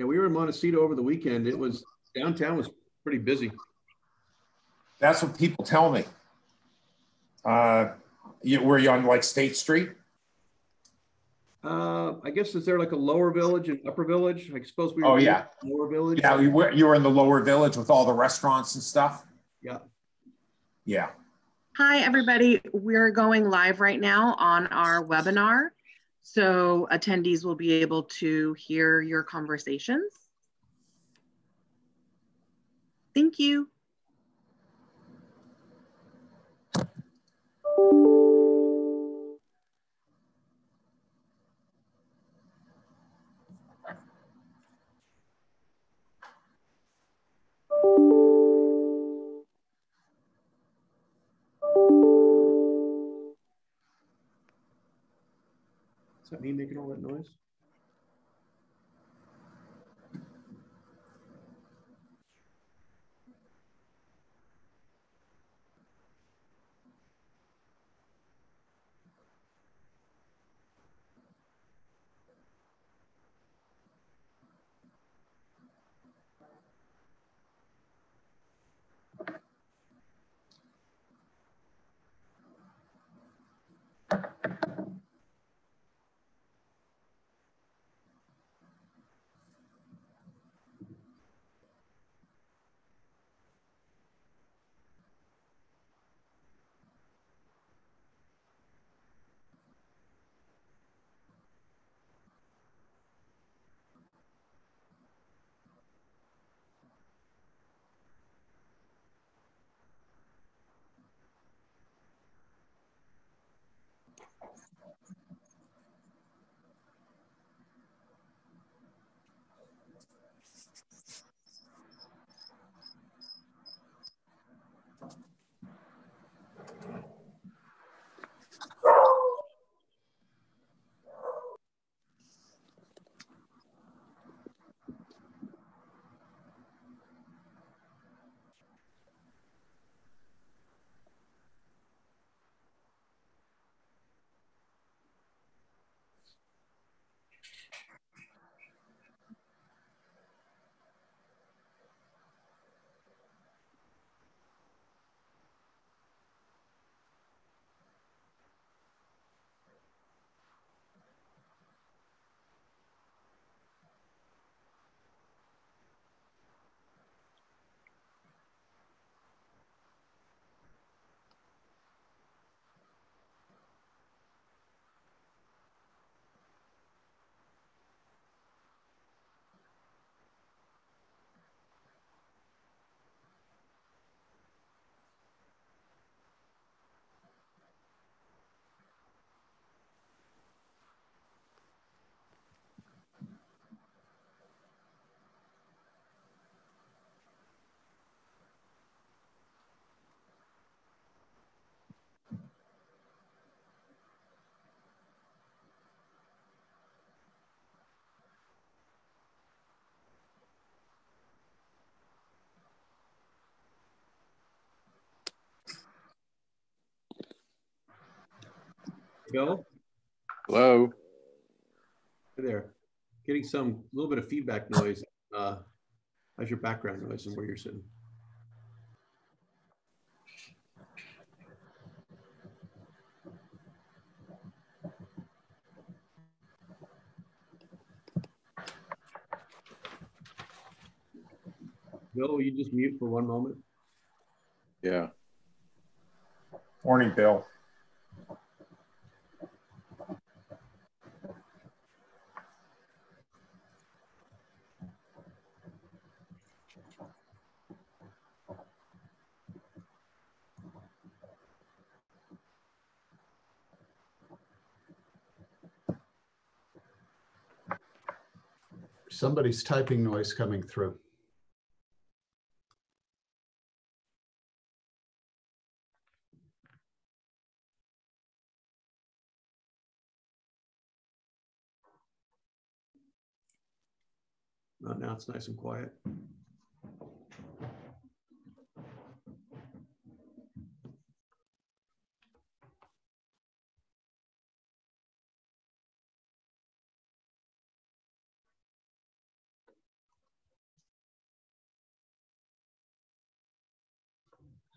Yeah, we were in Montecito over the weekend. It was downtown was pretty busy. That's what people tell me. Were you on like State Street? I guess is there like a lower village and upper village? I suppose we were Oh yeah, lower village. yeah. You were in the lower village with all the restaurants and stuff. Yeah. Yeah. Hi, everybody. We're going live right now on our webinar. So attendees will be able to hear your conversations. Thank you. Is that me making all that noise? Bill? Hello. Hey there. Getting some little bit of feedback noise. How's your background noise and where you're sitting? Bill, will you just mute for one moment? Yeah. Morning, Bill. Somebody's typing noise coming through. Now it's nice and quiet.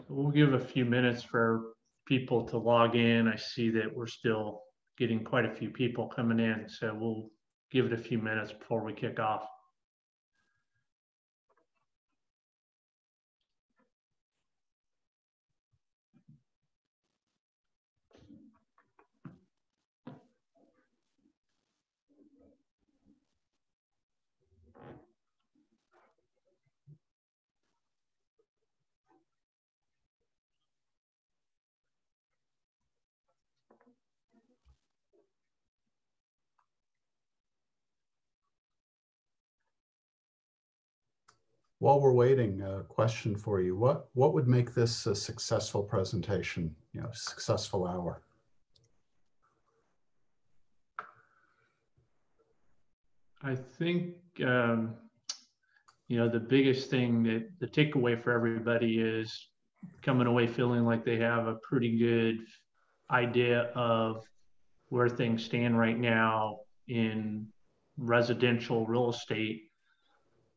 We'll give a few minutes for people to log in. I see that we're still getting quite a few people coming in, so we'll give it a few minutes before we kick off. While we're waiting, a question for you. What would make this a successful presentation, successful hour? I think, the biggest thing that the takeaway for everybody is coming away feeling like they have a pretty good idea of where things stand right now in residential real estate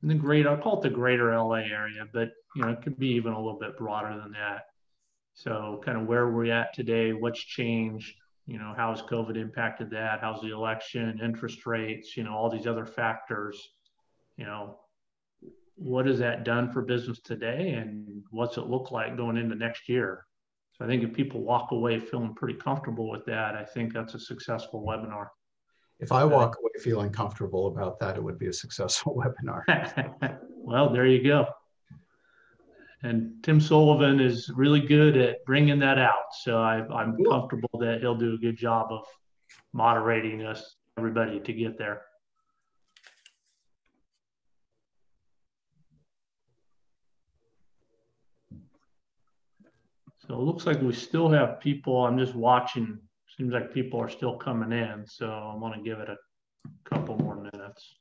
in I'll call it the greater LA area, but it could be even a little bit broader than that. So kind of where we're at today, what's changed, how has COVID impacted that? How's the election, interest rates, all these other factors, what has that done for business today and what's it look like going into next year? So I think if people walk away feeling pretty comfortable with that, I think that's a successful webinar. If I walk away feeling comfortable about that, it would be a successful webinar. Well, there you go. And Tim Sullivan is really good at bringing that out. So I'm comfortable that he'll do a good job of moderating us, everybody, to get there. So it looks like we still have people. I'm just watching. Seems like people are still coming in. So I'm going to give it a couple more minutes.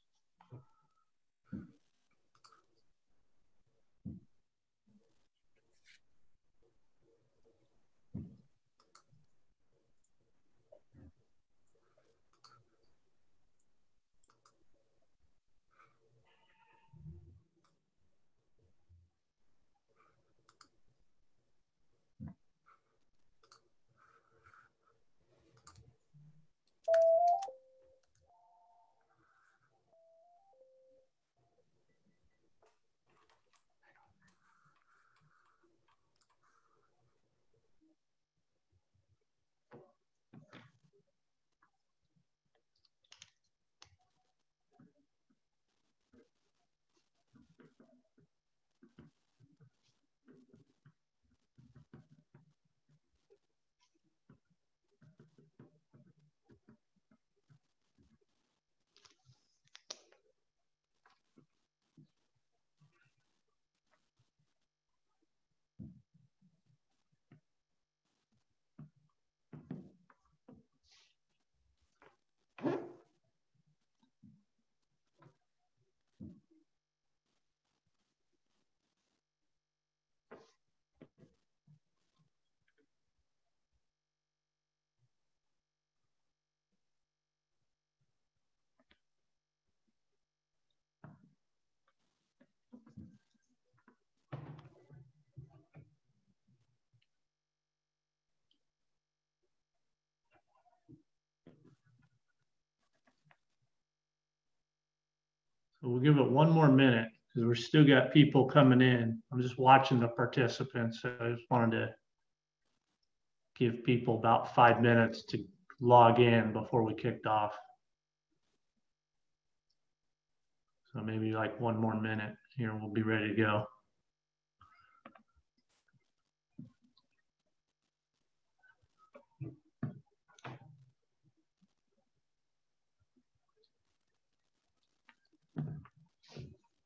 So we'll give it one more minute because we're still got people coming in. I'm just watching the participants. So I just wanted to give people about 5 minutes to log in before we kicked off. So maybe like one more minute here, we'll be ready to go.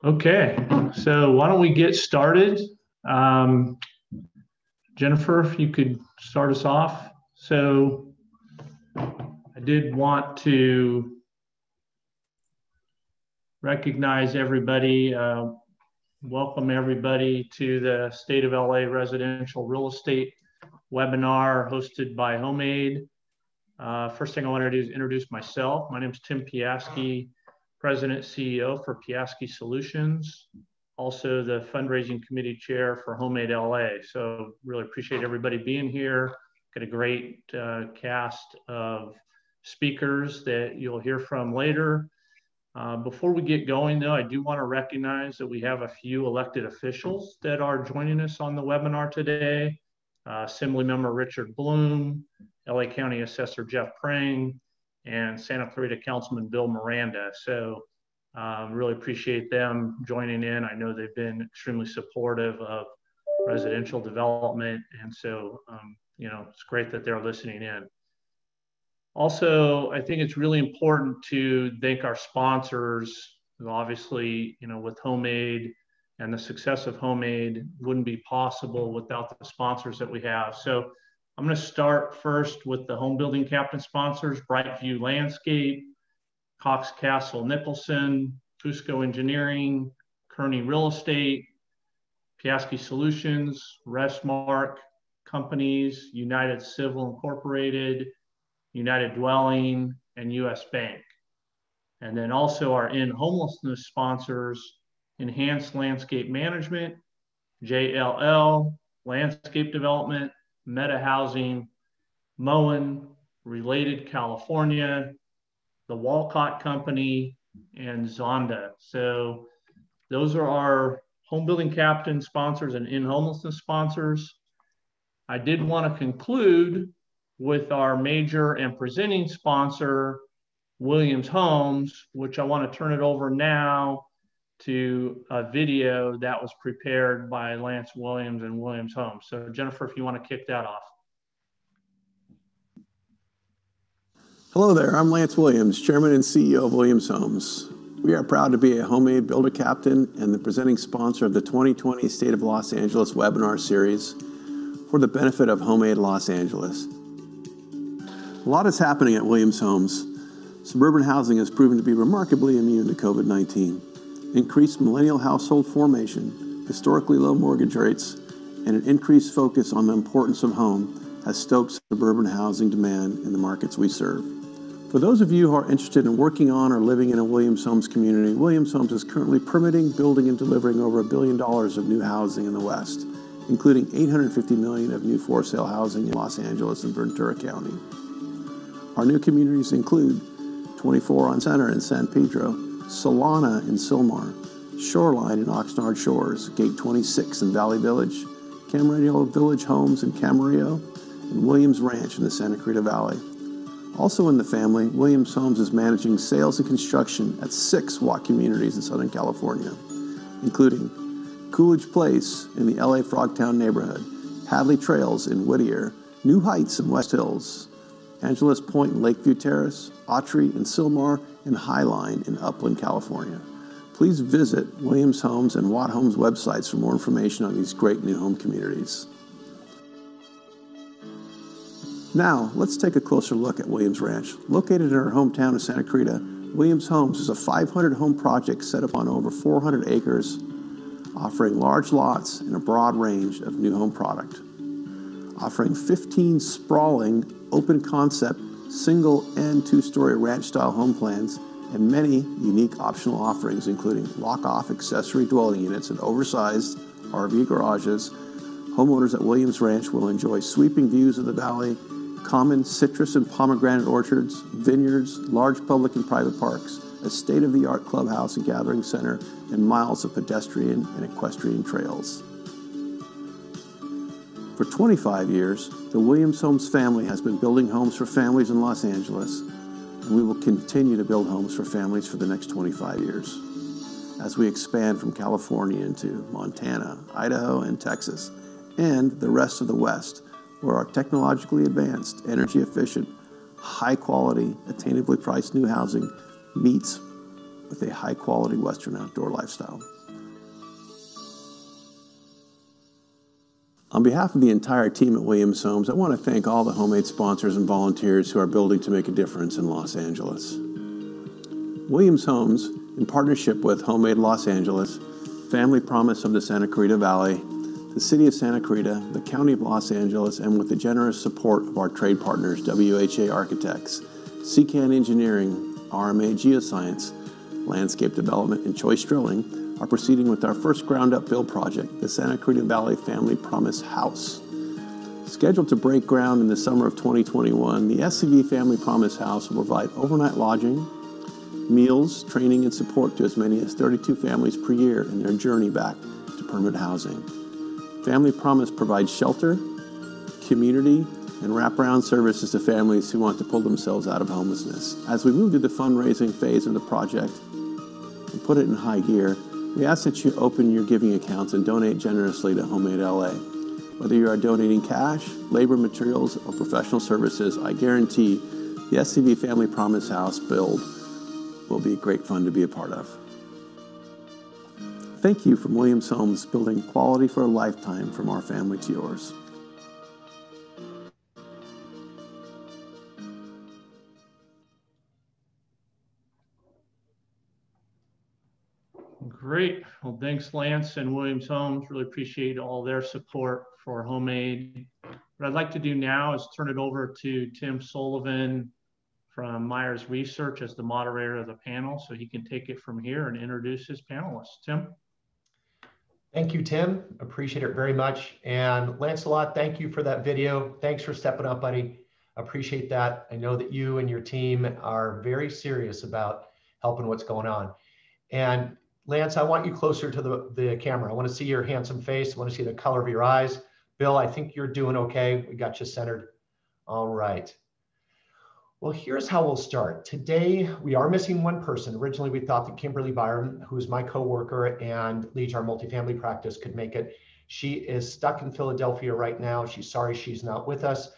Okay, so why don't we get started? Jennifer, if you could start us off. So I did want to recognize everybody, welcome everybody to the State of LA Residential Real Estate webinar hosted by Homemade. First thing I want to do is introduce myself. My name is Tim Piaski, President CEO for Piaski Solutions. also the fundraising committee chair for Homemade LA. So really appreciate everybody being here. Got a great cast of speakers that you'll hear from later. Before we get going though, I do want to recognize that we have a few elected officials that are joining us on the webinar today. Assemblymember Richard Bloom, LA County Assessor Jeff Prang, and Santa Clarita Councilman Bill Miranda. So really appreciate them joining in. I know they've been extremely supportive of residential development. And so, you know, it's great that they're listening in. Also, I think it's really important to thank our sponsors. Obviously, you know, with Homemade and the success of Homemade wouldn't be possible without the sponsors that we have. So I'm going to start first with the home building captain sponsors: Brightview Landscape, Cox Castle Nicholson, Fusco Engineering, Kearney Real Estate, Piaski Solutions, Resmark Companies, United Civil Incorporated, United Dwelling, and US Bank. And then also our in-homelessness sponsors: Enhanced Landscape Management, JLL, Landscape Development, Meta Housing, Moen, Related California, the Walcott Company, and Zonda. So those are our home building captain sponsors and in-homelessness sponsors. I did want to conclude with our major and presenting sponsor, Williams Homes, which I want to turn it over now to a video that was prepared by Lance Williams and Williams Homes. So Jennifer, if you want to kick that off. Hello there, I'm Lance Williams, Chairman and CEO of Williams Homes. We are proud to be a Homemade Builder Captain and the presenting sponsor of the 2020 State of Los Angeles webinar series for the benefit of Homemade Los Angeles. A lot is happening at Williams Homes. Suburban housing has proven to be remarkably immune to COVID-19. Increased millennial household formation, historically low mortgage rates, and an increased focus on the importance of home has stoked suburban housing demand in the markets we serve. For those of you who are interested in working on or living in a Williams Homes community, Williams Homes is currently permitting, building, and delivering over $1 billion of new housing in the West, including $850 million of new for-sale housing in Los Angeles and Ventura County. Our new communities include 24 on Center in San Pedro, Solana in Sylmar, Shoreline in Oxnard Shores, Gate 26 in Valley Village, Camarillo Village Homes in Camarillo, and Williams Ranch in the Santa Clarita Valley. Also in the family, Williams Homes is managing sales and construction at 6 Watt communities in Southern California, including Coolidge Place in the LA Frogtown neighborhood, Hadley Trails in Whittier, New Heights in West Hills, Angeles Point in Lakeview Terrace, Autry in Sylmar, and Highline in Upland, California. Please visit Williams Homes and Watt Homes websites for more information on these great new home communities. Now, let's take a closer look at Williams Ranch. Located in our hometown of Santa Clarita, Williams Homes is a 500-home project set up on over 400 acres, offering large lots and a broad range of new home product. Offering 15 sprawling, open-concept, single- and two-story ranch-style home plans, and many unique optional offerings, including lock-off accessory dwelling units and oversized RV garages. Homeowners at Williams Ranch will enjoy sweeping views of the valley, common citrus and pomegranate orchards, vineyards, large public and private parks, a state-of-the-art clubhouse and gathering center, and miles of pedestrian and equestrian trails. For 25 years, the Williams Homes family has been building homes for families in Los Angeles, and we will continue to build homes for families for the next 25 years as we expand from California into Montana, Idaho, and Texas, and the rest of the West, where our technologically advanced, energy efficient, high quality, attainably priced new housing meets with a high quality Western outdoor lifestyle. On behalf of the entire team at Williams Homes, I want to thank all the Homemade sponsors and volunteers who are building to make a difference in Los Angeles. Williams Homes, in partnership with Homemade Los Angeles, Family Promise of the Santa Clarita Valley, the City of Santa Clarita, the County of Los Angeles, and with the generous support of our trade partners, WHA Architects, CCAN Engineering, RMA Geoscience, Landscape Development, and Choice Drilling are proceeding with our first ground-up build project, the Santa Cruz Valley Family Promise House. Scheduled to break ground in the summer of 2021, the SCV Family Promise House will provide overnight lodging, meals, training, and support to as many as 32 families per year in their journey back to permanent housing. Family Promise provides shelter, community, and wraparound services to families who want to pull themselves out of homelessness. As we move to the fundraising phase of the project and put it in high gear, we ask that you open your giving accounts and donate generously to Homemade LA. Whether you are donating cash, labor, materials, or professional services, I guarantee the SCV Family Promise House build will be great fun to be a part of. Thank you from Williams Homes, building quality for a lifetime from our family to yours. Great. Well, thanks, Lance and Williams Homes. Really appreciate all their support for Homemade. What I'd like to do now is turn it over to Tim Sullivan from Meyers Research as the moderator of the panel, so he can take it from here and introduce his panelists. Tim? Thank you, Tim. Appreciate it very much. And Lancelot, thank you for that video. Thanks for stepping up, buddy. Appreciate that. I know that you and your team are very serious about helping what's going on. And Lance, I want you closer to the camera. I want to see your handsome face. I want to see the color of your eyes. Bill, I think you're doing okay. We got you centered. All right. Well, here's how we'll start. Today, we are missing one person. Originally, we thought that Kimberly Byron, who is my coworker and leads our multifamily practice, could make it. She is stuck in Philadelphia right now. She's sorry she's not with us,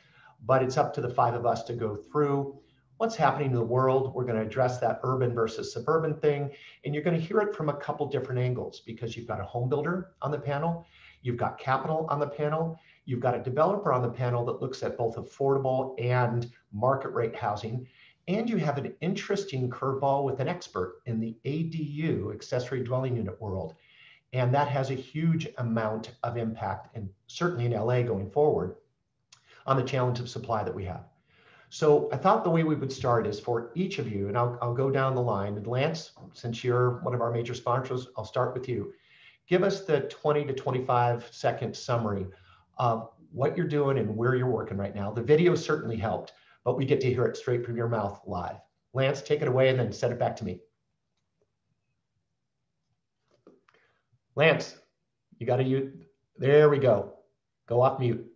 but it's up to the five of us to go through what's happening in the world. We're going to address that urban versus suburban thing. And you're going to hear it from a couple different angles, because you've got a home builder on the panel, you've got capital on the panel, you've got a developer on the panel that looks at both affordable and market rate housing, and you have an interesting curveball with an expert in the ADU, accessory dwelling unit world. And that has a huge amount of impact, and certainly in LA going forward, on the challenge of supply that we have. So I thought the way we would start is for each of you, and I'll go down the line. And Lance, since you're one of our major sponsors, I'll start with you. Give us the 20 to 25 second summary of what you're doing and where you're working right now. The video certainly helped, but we get to hear it straight from your mouth live. Lance, take it away and then send it back to me. Lance, you got to use, there we go. Go off mute.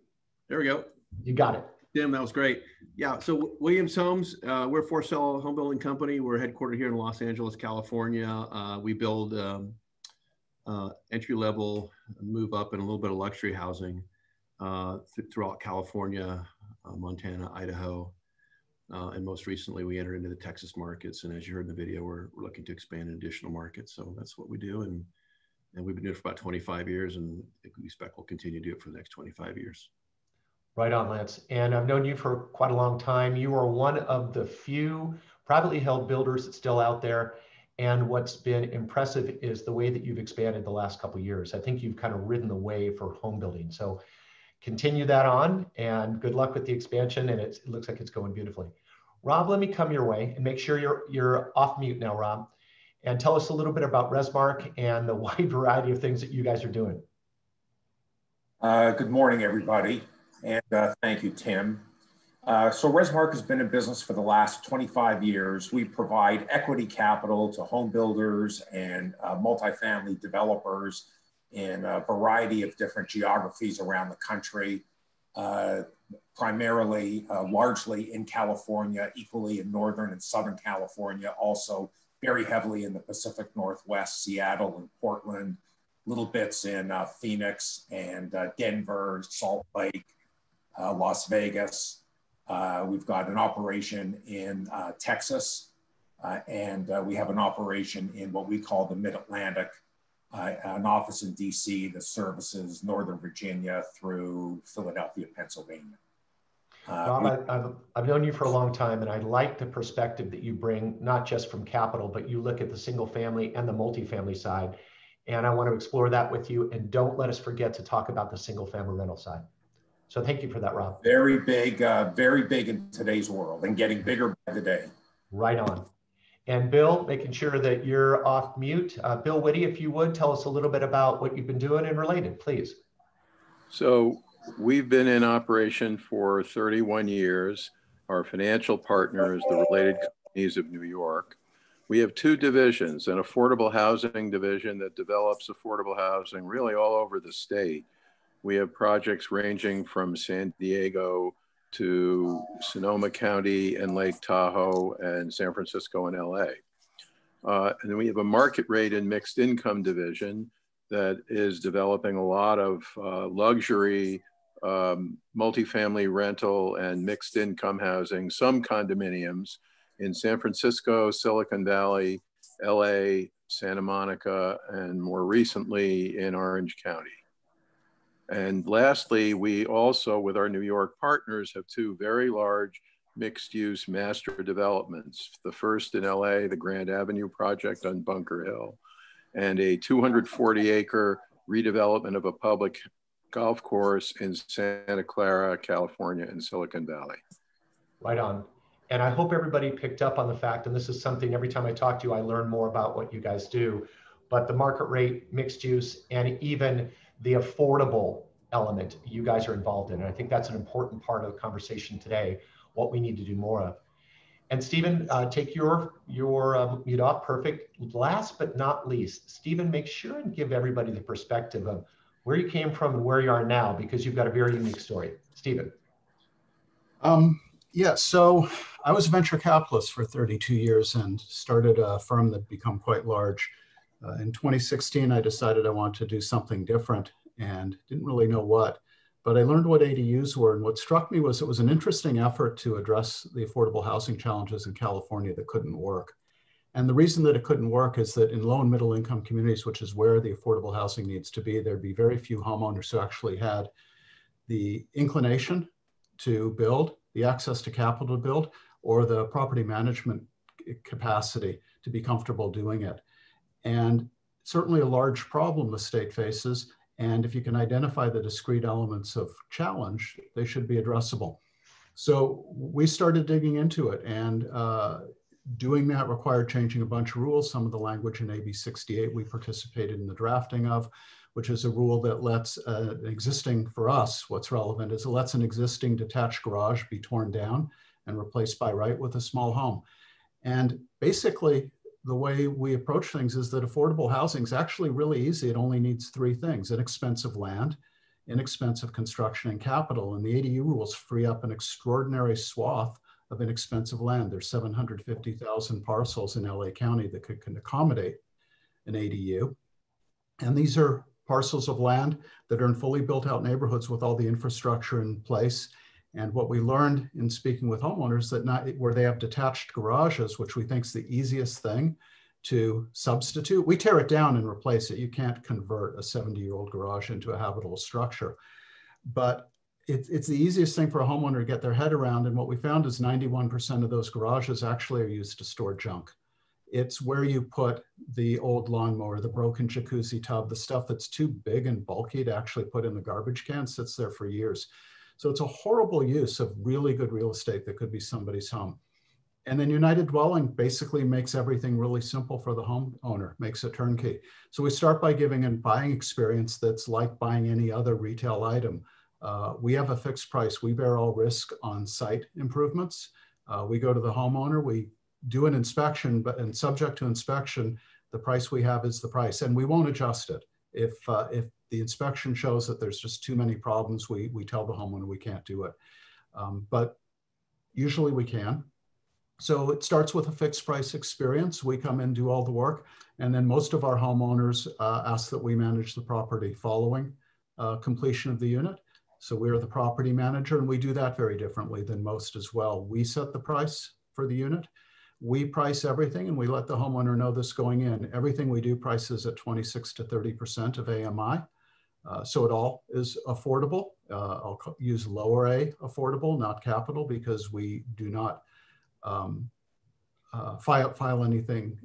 There we go. You got it. Tim, that was great. Yeah, so Williams Homes, we're a for-sale home building company. We're headquartered here in Los Angeles, California. We build entry-level, move up, and a little bit of luxury housing throughout California, Montana, Idaho, and most recently we entered into the Texas markets. And as you heard in the video, we're looking to expand in additional markets. So that's what we do, and we've been doing it for about 25 years, and we expect we'll continue to do it for the next 25 years. Right on, Lance. And I've known you for quite a long time. You are one of the few privately held builders that's still out there. And what's been impressive is the way that you've expanded the last couple of years. I think you've kind of ridden the wave for home building. So continue that on, and good luck with the expansion. And it looks like it's going beautifully. Rob, let me come your way, and make sure you're off mute now, Rob. And tell us a little bit about Resmark and the wide variety of things that you guys are doing. Good morning, everybody. And thank you, Tim. So Resmark has been in business for the last 25 years. We provide equity capital to home builders and multifamily developers in a variety of different geographies around the country, primarily, largely in California, equally in Northern and Southern California, also very heavily in the Pacific Northwest, Seattle and Portland, little bits in Phoenix and Denver, Salt Lake, Las Vegas. We've got an operation in Texas, and we have an operation in what we call the Mid-Atlantic, an office in DC that services Northern Virginia through Philadelphia, Pennsylvania. Rob, I've known you for a long time, and I like the perspective that you bring, not just from capital, but you look at the single family and the multifamily side. And I want to explore that with you, and don't let us forget to talk about the single family rental side. So thank you for that, Rob. Very big in today's world, and getting bigger by the day. Right on. And Bill, making sure that you're off mute. Bill Witte, if you would, tell us a little bit about what you've been doing and related, please. So we've been in operation for 31 years. Our financial partner is the Related Companies of New York. We have two divisions, an affordable housing division that develops affordable housing really all over the state. We have projects ranging from San Diego to Sonoma County and Lake Tahoe and San Francisco and LA. And then we have a market rate and mixed income division that is developing a lot of luxury, multifamily rental and mixed income housing, some condominiums in San Francisco, Silicon Valley, LA, Santa Monica, and more recently in Orange County. And lastly, we also, with our New York partners, have two very large mixed-use master developments. The first in LA, the Grand Avenue project on Bunker Hill, and a 240-acre redevelopment of a public golf course in Santa Clara, California, in Silicon Valley. Right on. And I hope everybody picked up on the fact, and this is something every time I talk to you, I learn more about what you guys do, but the market rate, mixed use, and even the affordable element you guys are involved in. And I think that's an important part of the conversation today, what we need to do more of. And Stephen, take your mute off. Perfect. Last but not least, Stephen, make sure and give everybody the perspective of where you came from and where you are now, because you've got a very unique story. Stephen. Yeah, so I was a venture capitalist for 32 years and started a firm that became quite large. In 2016, I decided I wanted to do something different and didn't really know what, but I learned what ADUs were. And what struck me was it was an interesting effort to address the affordable housing challenges in California that couldn't work. And the reason that it couldn't work is that in low and middle income communities, which is where the affordable housing needs to be, there'd be very few homeowners who actually had the inclination to build, the access to capital to build, or the property management capacity to be comfortable doing it. And certainly a large problem the state faces. And if you can identify the discrete elements of challenge, they should be addressable. So we started digging into it, and doing that required changing a bunch of rules. Some of the language in AB 68 we participated in the drafting of, which is a rule that lets existing, for us, what's relevant is it lets an existing detached garage be torn down and replaced by right with a small home. And basically, the way we approach things is that affordable housing is actually really easy. It only needs three things: inexpensive land, inexpensive construction, and capital. And the ADU rules free up an extraordinary swath of inexpensive land. There's 750,000 parcels in LA County that can accommodate an ADU. And these are parcels of land that are in fully built out neighborhoods with all the infrastructure in place. And what we learned in speaking with homeowners that where they have detached garages, which we think is the easiest thing to substitute, we tear it down and replace it. You can't convert a 70-year-old garage into a habitable structure. But it's the easiest thing for a homeowner to get their head around. And what we found is 91% of those garages actually are used to store junk. It's where you put the old lawnmower, the broken jacuzzi tub, the stuff that's too big and bulky to actually put in the garbage can, sits there for years. So it's a horrible use of really good real estate that could be somebody's home. And then United Dwelling basically makes everything really simple for the homeowner, makes it turnkey. So we start by giving a buying experience that's like buying any other retail item. We have a fixed price. We bear all risk on site improvements. We go to the homeowner, we do an inspection, and subject to inspection, the price we have is the price, and we won't adjust it. If the inspection shows that there's just too many problems, we tell the homeowner we can't do it. But usually we can. So it starts with a fixed price experience. We come in, do all the work, and then most of our homeowners ask that we manage the property following completion of the unit. So we're the property manager, and we do that very differently than most as well. We set the price for the unit. We price everything, and we let the homeowner know this going in. Everything we do prices at 26 to 30% of AMI. So it all is affordable. I'll use lower A affordable, not capital, because we do not file anything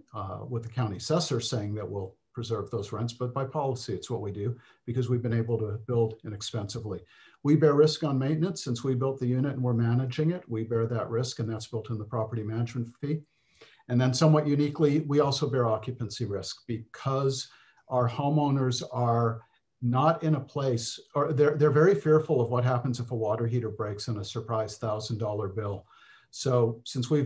with the county assessor saying that we'll preserve those rents, but by policy, it's what we do because we've been able to build inexpensively. We bear risk on maintenance since we built the unit and we're managing it. We bear that risk, and that's built in the property management fee. And then somewhat uniquely, we also bear occupancy risk because our homeowners are not in a place, or they're very fearful of what happens if a water heater breaks and a surprise $1,000 bill. So since we've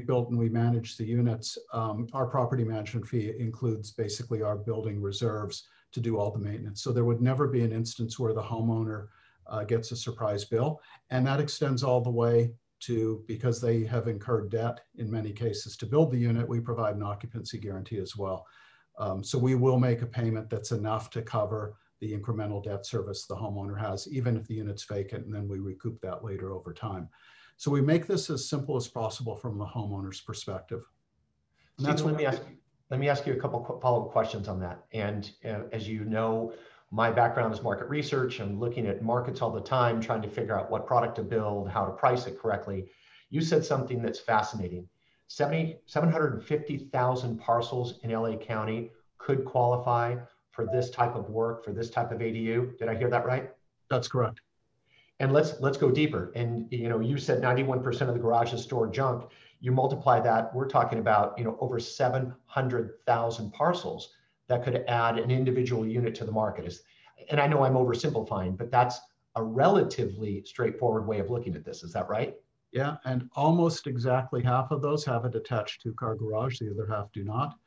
built and we manage the units, our property management fee includes basically our building reserves to do all the maintenance. So there would never be an instance where the homeowner gets a surprise bill. And that extends all the way to, because they have incurred debt in many cases to build the unit, we provide an occupancy guarantee as well. So we will make a payment that's enough to cover the incremental debt service the homeowner has, even if the unit's vacant, and then we recoup that later over time. So we make this as simple as possible from the homeowner's perspective. And Stephen, let me ask you a couple follow-up questions on that. And as you know, my background is market research. I'm looking at markets all the time, trying to figure out what product to build, how to price it correctly. You said something that's fascinating. 750,000 parcels in LA County could qualify for this type of work, for this type of ADU. Did I hear that right? That's correct. And let's go deeper. And you said 91% of the garages store junk. You multiply that, we're talking about over 700,000 parcels that could add an individual unit to the market. And I know I'm oversimplifying, but that's a relatively straightforward way of looking at this. Is that right? Yeah, and almost exactly half of those have a detached two-car garage. The other half do not.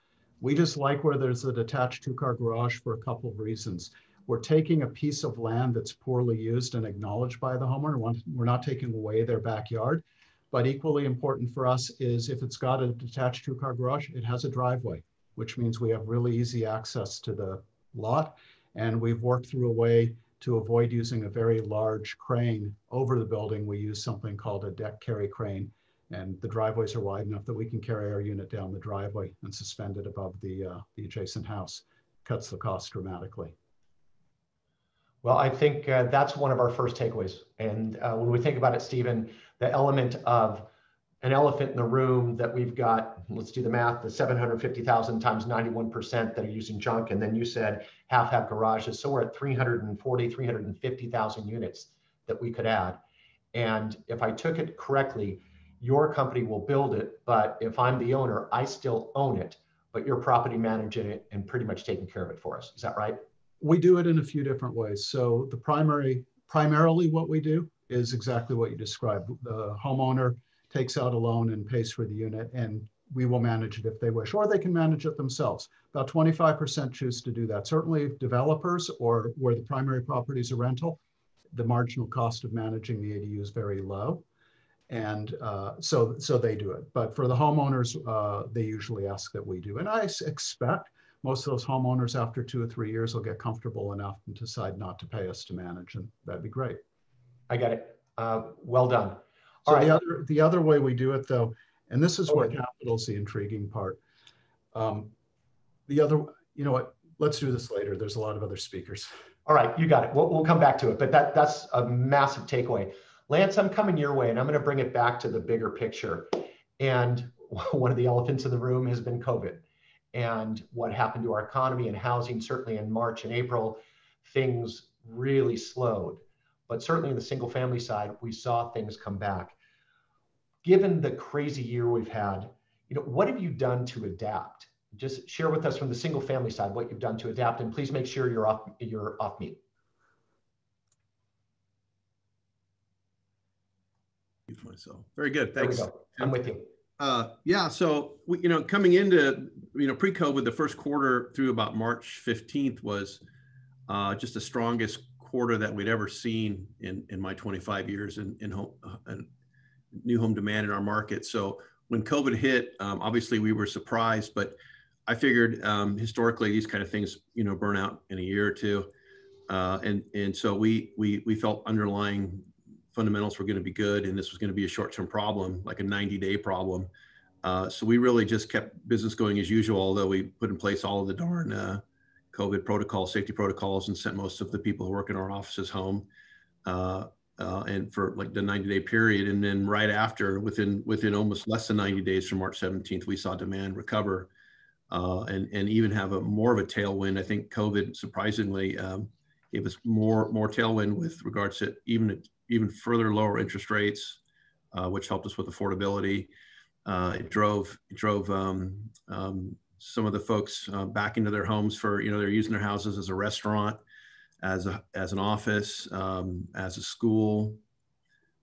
We just like where there's a detached two-car garage for a couple of reasons. We're taking a piece of land that's poorly used and acknowledged by the homeowner. We're not taking away their backyard, but equally important for us is if it's got a detached two-car garage, it has a driveway, which means we have really easy access to the lot. And we've worked through a way to avoid using a very large crane over the building. We use something called a deck carry crane, and the driveways are wide enough that we can carry our unit down the driveway and suspend it above the adjacent house. Cuts the cost dramatically. Well, I think that's one of our first takeaways. And when we think about it, Stephen, the element of an elephant in the room that we've got, let's do the math, the 750,000 times 91% that are using junk. And then you said half have garages. So we're at 340, 350,000 units that we could add. And if I took it correctly, your company will build it, but if I'm the owner, I still own it, but you're property managing it and pretty much taking care of it for us. Is that right? We do it in a few different ways. So the primarily what we do is exactly what you described. The homeowner takes out a loan and pays for the unit, and we will manage it if they wish, or they can manage it themselves. About 25% choose to do that. Certainly developers or where the primary property is a rental, the marginal cost of managing the ADU is very low. And so they do it. But for the homeowners, they usually ask that we do. And I expect most of those homeowners after 2 or 3 years will get comfortable enough and decide not to pay us to manage, and that'd be great. I got it. Well done. So the other way we do it though, and this is where capital's the intriguing part. The other, you know what, let's do this later. There's a lot of other speakers. All right, you got it. We'll come back to it, but that's a massive takeaway. Lance, I'm coming your way, and I'm going to bring it back to the bigger picture. And one of the elephants in the room has been COVID. And what happened to our economy and housing, certainly in March and April, things really slowed. But certainly in the single family side, we saw things come back. Given the crazy year we've had, what have you done to adapt? Just share with us from the single family side what you've done to adapt, and please make sure you're off mute. Myself. Very good. Thanks. There we go. I'm with you. Yeah. So, coming into, pre-COVID, the first quarter through about March 15th was just the strongest quarter that we'd ever seen in my 25 years in new home demand in our market. So when COVID hit, obviously we were surprised, but I figured historically these kind of things, burn out in a year or two. And so we felt underlying fundamentals were going to be good, and this was going to be a short-term problem, like a 90-day problem. So we really just kept business going as usual, although we put in place all of the darn COVID protocols, safety protocols, and sent most of the people who work in our offices home, and for like the 90-day period. And then right after, within almost less than 90 days from March 17th, we saw demand recover and even have more of a tailwind. I think COVID surprisingly gave us more tailwind with regards to even further lower interest rates, which helped us with affordability. It drove some of the folks back into their homes for, they're using their houses as a restaurant, as an office, as a school,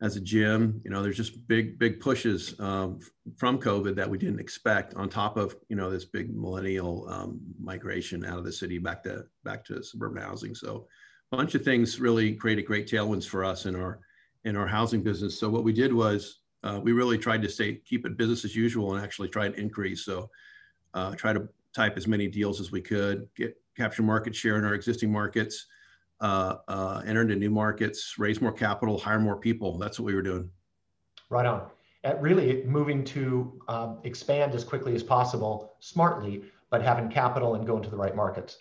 as a gym. There's just big pushes from COVID that we didn't expect, on top of, this big millennial migration out of the city back to suburban housing. So a bunch of things really created great tailwinds for us in our housing business. So what we did was we really tried to keep it business as usual and actually try to increase. So try to type as many deals as we could, capture market share in our existing markets, enter into new markets, raise more capital, hire more people. That's what we were doing. Right on. Really moving to expand as quickly as possible, smartly, but having capital and going to the right markets.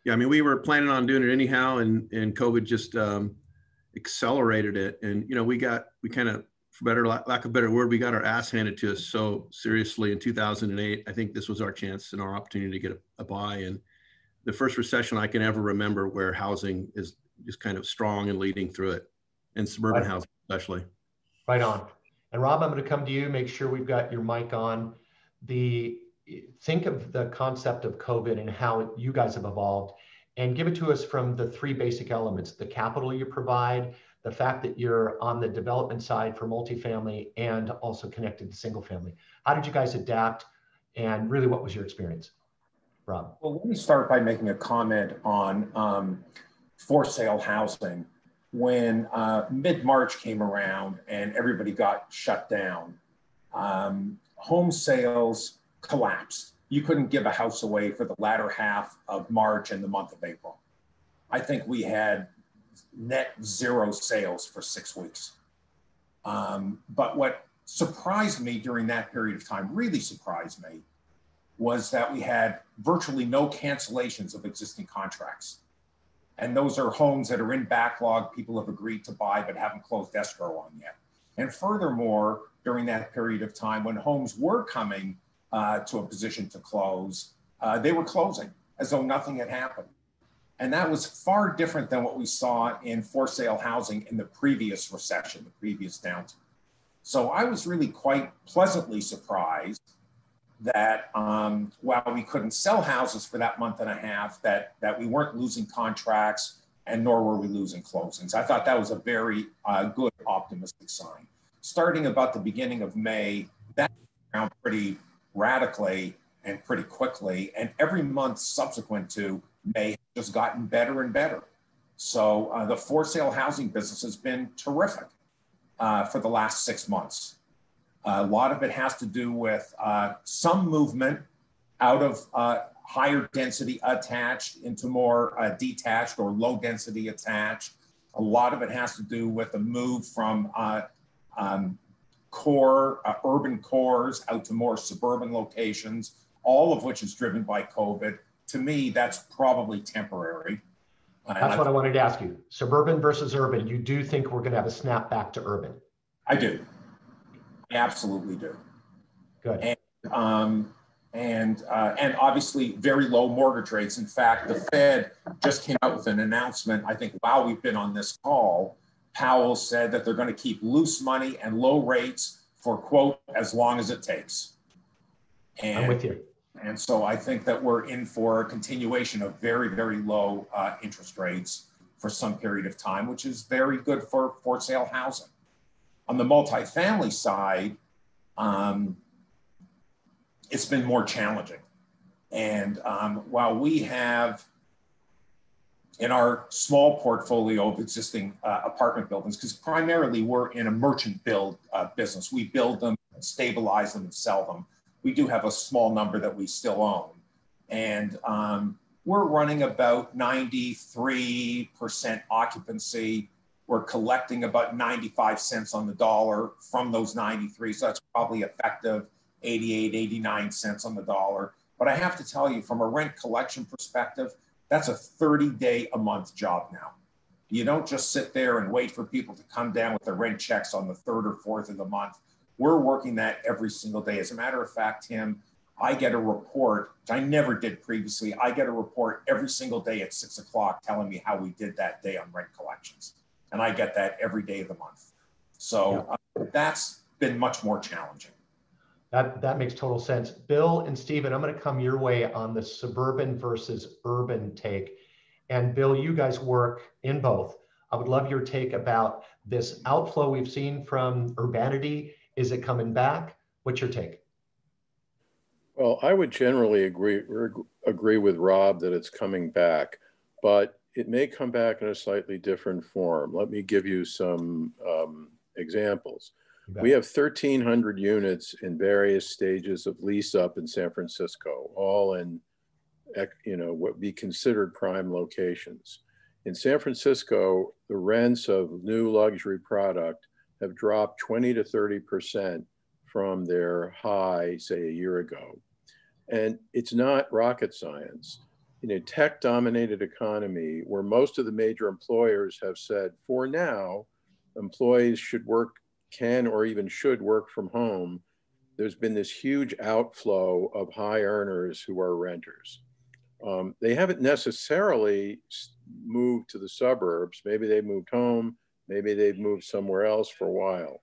Yeah, I mean, we were planning on doing it anyhow, and COVID just accelerated it. And we kind of, for lack of a better word, we got our ass handed to us so seriously in 2008. I think this was our chance and our opportunity to get a buy. And the first recession I can ever remember where housing is just kind of strong and leading through it, and suburban housing especially. Right on. And Rob, I'm going to come to you. Make sure we've got your mic on. Think of the concept of COVID and how you guys have evolved, and give it to us from the three basic elements: the capital you provide, the fact that you're on the development side for multifamily, and also connected to single family. How did you guys adapt, and really what was your experience, Rob? Well, let me start by making a comment on for sale housing. When mid-March came around and everybody got shut down, home sales collapsed. You couldn't give a house away for the latter half of March and the month of April. I think we had net zero sales for 6 weeks. But what surprised me during that period of time, really surprised me, was that we had virtually no cancellations of existing contracts. And those are homes that are in backlog, people have agreed to buy but haven't closed escrow on yet. And furthermore, during that period of time when homes were coming to a position to close, they were closing as though nothing had happened. And that was far different than what we saw in for sale housing in the previous recession, the previous downturn. So I was really quite pleasantly surprised that while we couldn't sell houses for that month and a half, that we weren't losing contracts, and nor were we losing closings. I thought that was a very good, optimistic sign. Starting about the beginning of May, that went down pretty radically and pretty quickly, and every month subsequent to May has just gotten better and better. So the for sale housing business has been terrific for the last 6 months. A lot of it has to do with some movement out of higher density attached into more detached or low density attached. A lot of it has to do with a move from urban cores out to more suburban locations, all of which is driven by COVID. To me, that's probably temporary. That's what I wanted to ask you. Suburban versus urban, you do think we're going to have a snap back to urban? I do. I absolutely do. Good. And obviously very low mortgage rates. In fact, the Fed just came out with an announcement. I think while we've been on this call, Powell said that they're going to keep loose money and low rates for, quote, as long as it takes. And, I'm with you. And so I think that we're in for a continuation of very, very low interest rates for some period of time, which is very good for sale housing. On the multifamily side, it's been more challenging. And while we have in our small portfolio of existing apartment buildings, because primarily we're in a merchant build business, we build them, stabilize them, and sell them. We do have a small number that we still own. And we're running about 93% occupancy. We're collecting about 95 cents on the dollar from those 93. So that's probably effective 88, 89 cents on the dollar. But I have to tell you, from a rent collection perspective, that's a 30-day-a-month job now. You don't just sit there and wait for people to come down with their rent checks on the 3rd or 4th of the month. We're working that every single day. As a matter of fact, Tim, I get a report, which I never did previously. I get a report every single day at 6 o'clock telling me how we did that day on rent collections. And I get that every day of the month. So that's been much more challenging. That makes total sense. Bill and Stephen, I'm going to come your way on the suburban versus urban take. And Bill, you guys work in both. I would love your take about this outflow we've seen from urbanity. Is it coming back? What's your take? Well, I would generally agree with Rob that it's coming back, but it may come back in a slightly different form. Let me give you some examples. We have 1,300 units in various stages of lease up in San Francisco, all in, what would be considered prime locations. In San Francisco, the rents of new luxury product have dropped 20 to 30% from their high, say, a year ago. And it's not rocket science. In a tech-dominated economy where most of the major employers have said, for now, employees can or even should work from home, there's been this huge outflow of high earners who are renters. They haven't necessarily moved to the suburbs. Maybe they moved home, maybe they've moved somewhere else for a while.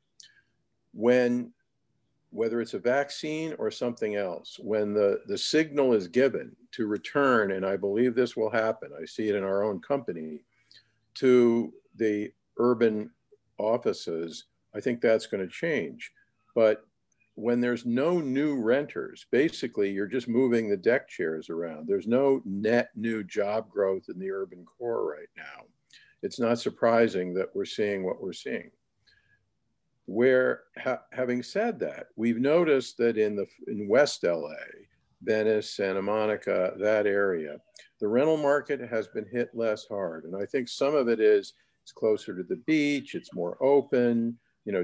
Whether it's a vaccine or something else, when the signal is given to return, and I believe this will happen, I see it in our own company, to the urban offices, I think that's going to change. But when there's no new renters, basically you're just moving the deck chairs around. There's no net new job growth in the urban core right now. It's not surprising that we're seeing what we're seeing. Having said that, we've noticed that in West LA, Venice, Santa Monica, that area, the rental market has been hit less hard. And I think some of it is it's closer to the beach, it's more open.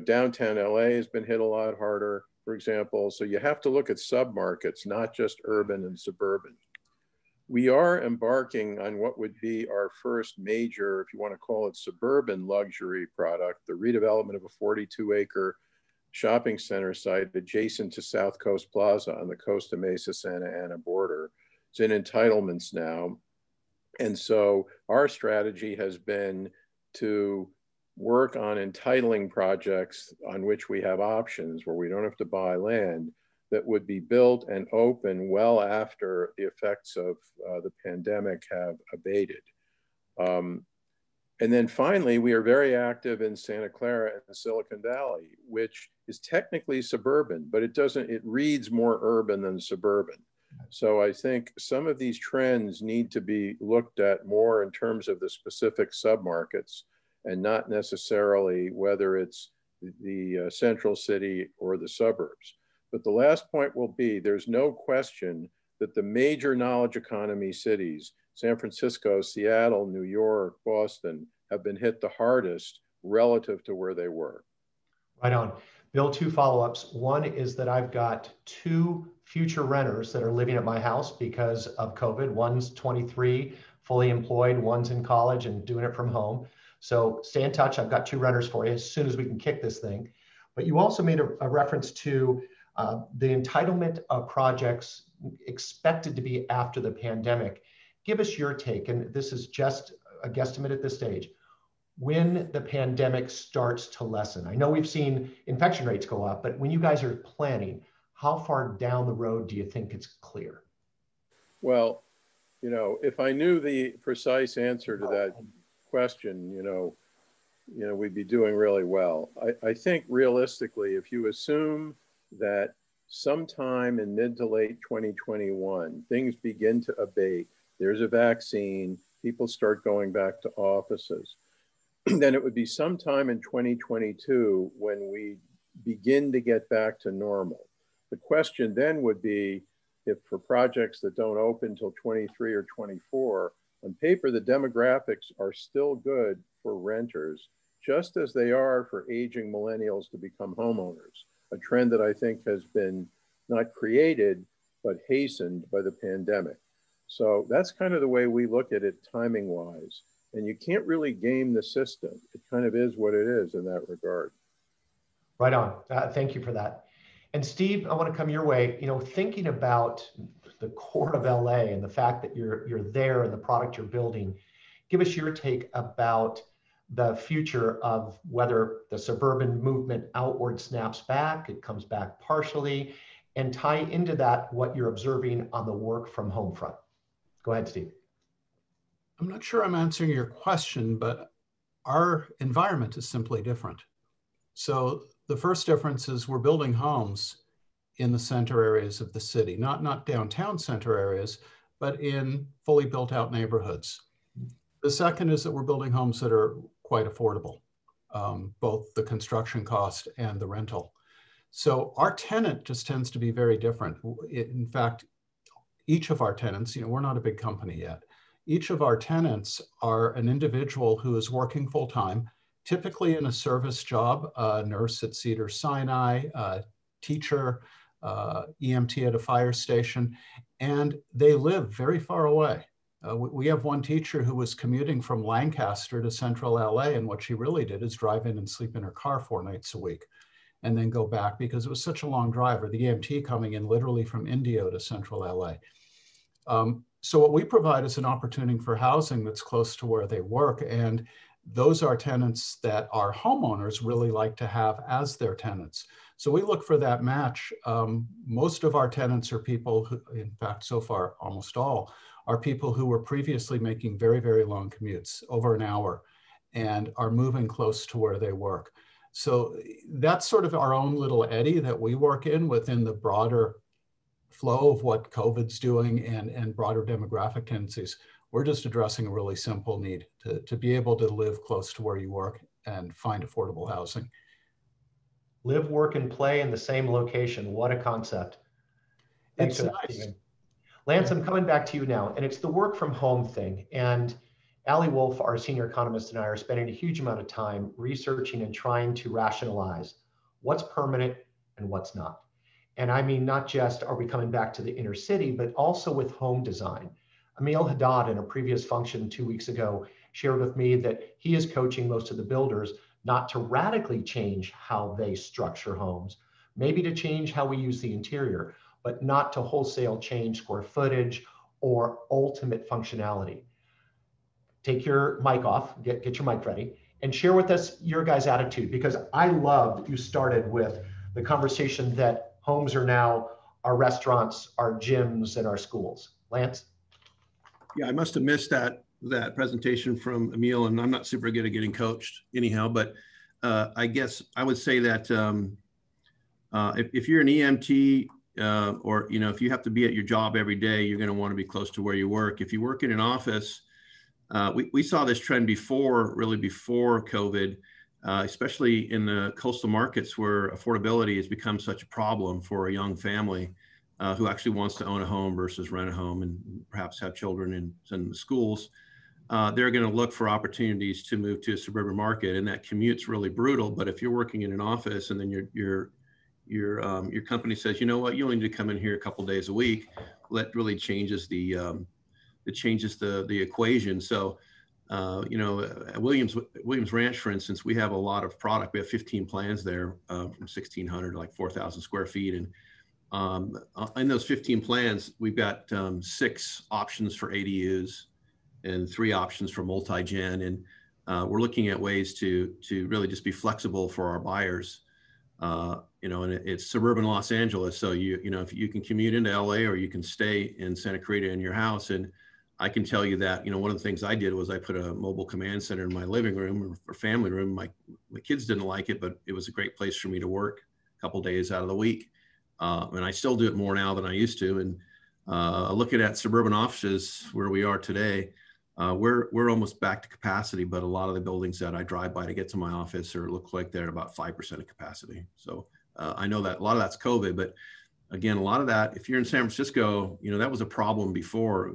Downtown LA has been hit a lot harder, for example. So you have to look at submarkets, not just urban and suburban. We are embarking on what would be our first major, if you want to call it suburban luxury product, the redevelopment of a 42-acre shopping center site adjacent to South Coast Plaza on the Costa Mesa Santa Ana border. It's in entitlements now. And so our strategy has been to work on entitling projects on which we have options where we don't have to buy land that would be built and open well after the effects of the pandemic have abated. And then finally, we are very active in Santa Clara and Silicon Valley, which is technically suburban, but it reads more urban than suburban. So I think some of these trends need to be looked at more in terms of the specific submarkets and not necessarily whether it's the central city or the suburbs. But the last point will be, there's no question that the major knowledge economy cities, San Francisco, Seattle, New York, Boston, have been hit the hardest relative to where they were. Right on. Bill, 2 follow-ups. One is that I've got 2 future renters that are living at my house because of COVID. One's 23, fully employed, one's in college and doing it from home. So stay in touch. I've got 2 renters for you as soon as we can kick this thing. But you also made a reference to the entitlement of projects expected to be after the pandemic. Give us your take, and this is just a guesstimate at this stage, when the pandemic starts to lessen. I know we've seen infection rates go up, but when you guys are planning, how far down the road do you think it's clear? Well, if I knew the precise answer to that question, we'd be doing really well. I think realistically, if you assume that sometime in mid to late 2021, things begin to abate, there's a vaccine, people start going back to offices, then it would be sometime in 2022 when we begin to get back to normal. The question then would be, if for projects that don't open until 23 or 24, on paper, the demographics are still good for renters, just as they are for aging millennials to become homeowners, a trend that I think has been not created, but hastened by the pandemic. So that's kind of the way we look at it timing-wise. And you can't really game the system. It kind of is what it is in that regard. Right on. Thank you for that. And Steve, I want to come your way. Thinking about the core of LA and the fact that you're there and the product you're building, give us your take about the future of whether the suburban movement outward snaps back, it comes back partially, and tie into that what you're observing on the work from home front. Go ahead, Steve. I'm not sure I'm answering your question, but our environment is simply different. So the first difference is we're building homes in the center areas of the city, not downtown center areas, but in fully built out neighborhoods. The second is that we're building homes that are quite affordable, both the construction cost and the rental. So our tenant just tends to be very different. In fact, each of our tenants, we're not a big company yet. Each of our tenants are an individual who is working full time, typically in a service job, a nurse at Cedars-Sinai, a teacher, EMT at a fire station, and they live very far away. We have one teacher who was commuting from Lancaster to central LA, and what she really did is drive in and sleep in her car 4 nights a week and then go back because it was such a long drive, or the EMT coming in literally from Indio to central LA. So what we provide is an opportunity for housing that's close to where they work, and those are tenants that our homeowners really like to have as their tenants. So we look for that match. Most of our tenants are people who, in fact, so far, almost all, are people who were previously making very, very long commutes, over an hour, and are moving close to where they work. So that's sort of our own little eddy that we work in within the broader flow of what COVID's doing and broader demographic tendencies. We're just addressing a really simple need to be able to live close to where you work and find affordable housing. Live, work, and play in the same location. What a concept. Thanks for that, nice. Stephen. Lance, I'm coming back to you now, and it's the work from home thing. And Ali Wolf, our senior economist, and I are spending a huge amount of time researching and trying to rationalize what's permanent and what's not. And I mean, not just are we coming back to the inner city, but also with home design. Emil Haddad, in a previous function 2 weeks ago, shared with me that he is coaching most of the builders not to radically change how they structure homes, maybe to change how we use the interior, but not to wholesale change square footage or ultimate functionality. Take your mic off, get your mic ready, and share with us your guys' attitude, because I love that you started with the conversation that homes are now our restaurants, our gyms, and our schools. Lance? Yeah, I must have missed that presentation from Emil, and I'm not super good at getting coached anyhow, but I guess I would say that if you're an EMT or if you have to be at your job every day, you're going to want to be close to where you work. If you work in an office, we saw this trend before COVID, especially in the coastal markets where affordability has become such a problem for a young family who actually wants to own a home versus rent a home and perhaps have children in the schools. They're going to look for opportunities to move to a suburban market, and that commute's really brutal. But if you're working in an office and then your company says, you know what, you only need to come in here a couple days a week, well, that really changes the equation. So, at Williams Ranch, for instance, we have a lot of product. We have 15 plans there from 1,600 to like 4,000 square feet. And in those 15 plans, we've got 6 options for ADUs and 3 options for multi-gen. And we're looking at ways to really just be flexible for our buyers. And it's suburban Los Angeles. So if you can commute into LA, or you can stay in Santa Clarita in your house. And I can tell you that, one of the things I did was I put a mobile command center in my living room or family room. My kids didn't like it, but it was a great place for me to work a couple of days out of the week. And I still do it more now than I used to. And looking at suburban offices where we are today, we're almost back to capacity, but a lot of the buildings that I drive by to get to my office look like they're at about 5% of capacity. So I know that a lot of that's COVID, but again, a lot of that, if you're in San Francisco, that was a problem before.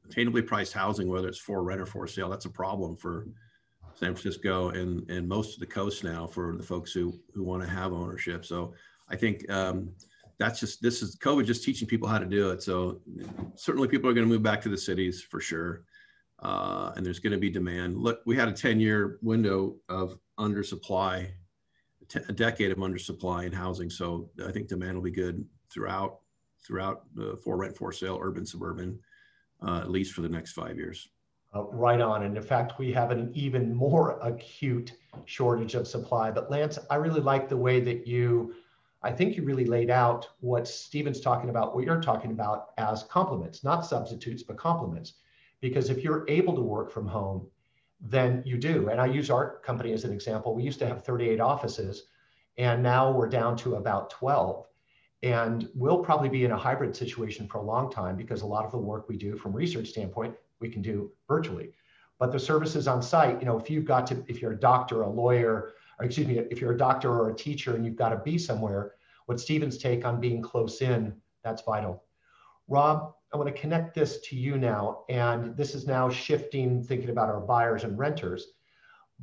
Attainably priced housing, whether it's for rent or for sale, that's a problem for San Francisco and most of the coast now for the folks who want to have ownership. So I think this is COVID just teaching people how to do it. So certainly people are going to move back to the cities for sure. And there's going to be demand. Look, we had a 10-year window of undersupply, a decade of undersupply in housing. So I think demand will be good throughout the for rent, for sale, urban, suburban, at least for the next 5 years. Right on. And in fact, we have an even more acute shortage of supply. But Lance, I really like the way that you I think you really laid out what Stephen's talking about, what you're talking about as complements, not substitutes, but complements. Because if you're able to work from home, then you do. And I use our company as an example. We used to have 38 offices, and now we're down to about 12. And we'll probably be in a hybrid situation for a long time because a lot of the work we do from a research standpoint, we can do virtually. But the services on site, if you're a doctor, a lawyer, or excuse me, if you're a doctor or a teacher and you've got to be somewhere, what Stephen's take on being close in, that's vital. Rob, I want to connect this to you now. And this is now shifting, thinking about our buyers and renters,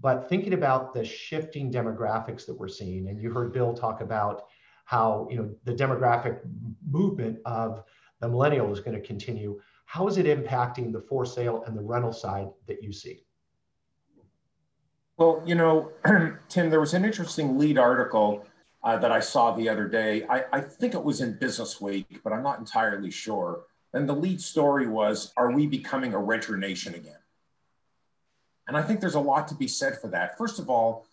but thinking about the shifting demographics that we're seeing. And you heard Bill talk about how the demographic movement of the millennial is going to continue. How is it impacting the for sale and the rental side that you see? Well, Tim, there was an interesting lead article that I saw the other day. I think it was in Business Week, but I'm not entirely sure. And the lead story was, are we becoming a renter nation again? And I think there's a lot to be said for that. First of all,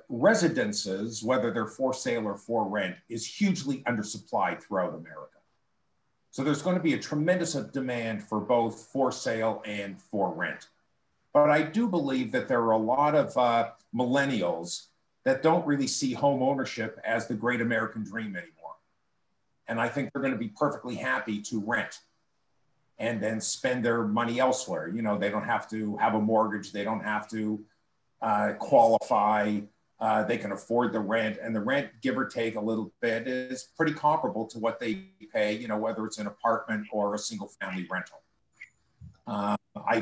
residences, whether they're for sale or for rent, is hugely undersupplied throughout America. So there's going to be a tremendous demand for both for sale and for rent. But I do believe that there are a lot of millennials that don't really see home ownership as the great American dream anymore. And I think they're going to be perfectly happy to rent and then spend their money elsewhere. They don't have to have a mortgage. They don't have to qualify. They can afford the rent, and the rent, give or take a little bit, is pretty comparable to what they pay, whether it's an apartment or a single family rental. I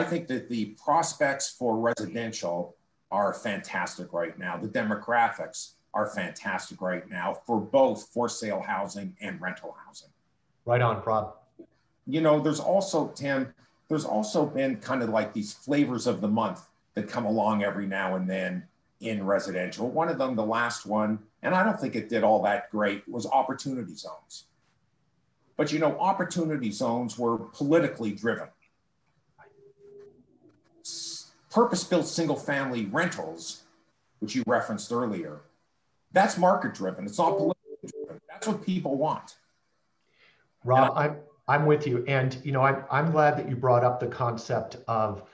think that the prospects for residential are fantastic right now. The demographics are fantastic right now for both for sale housing and rental housing. Right on, Rob. There's also, Tim, there's also been kind of like these flavors of the month that come along every now and then in residential. One of them, the last one, and I don't think it did all that great, was opportunity zones. But opportunity zones were politically driven. Purpose-built single-family rentals, which you referenced earlier, that's market-driven. It's not politically driven. That's what people want. Rob, I'm with you, and I'm glad that you brought up the concept of,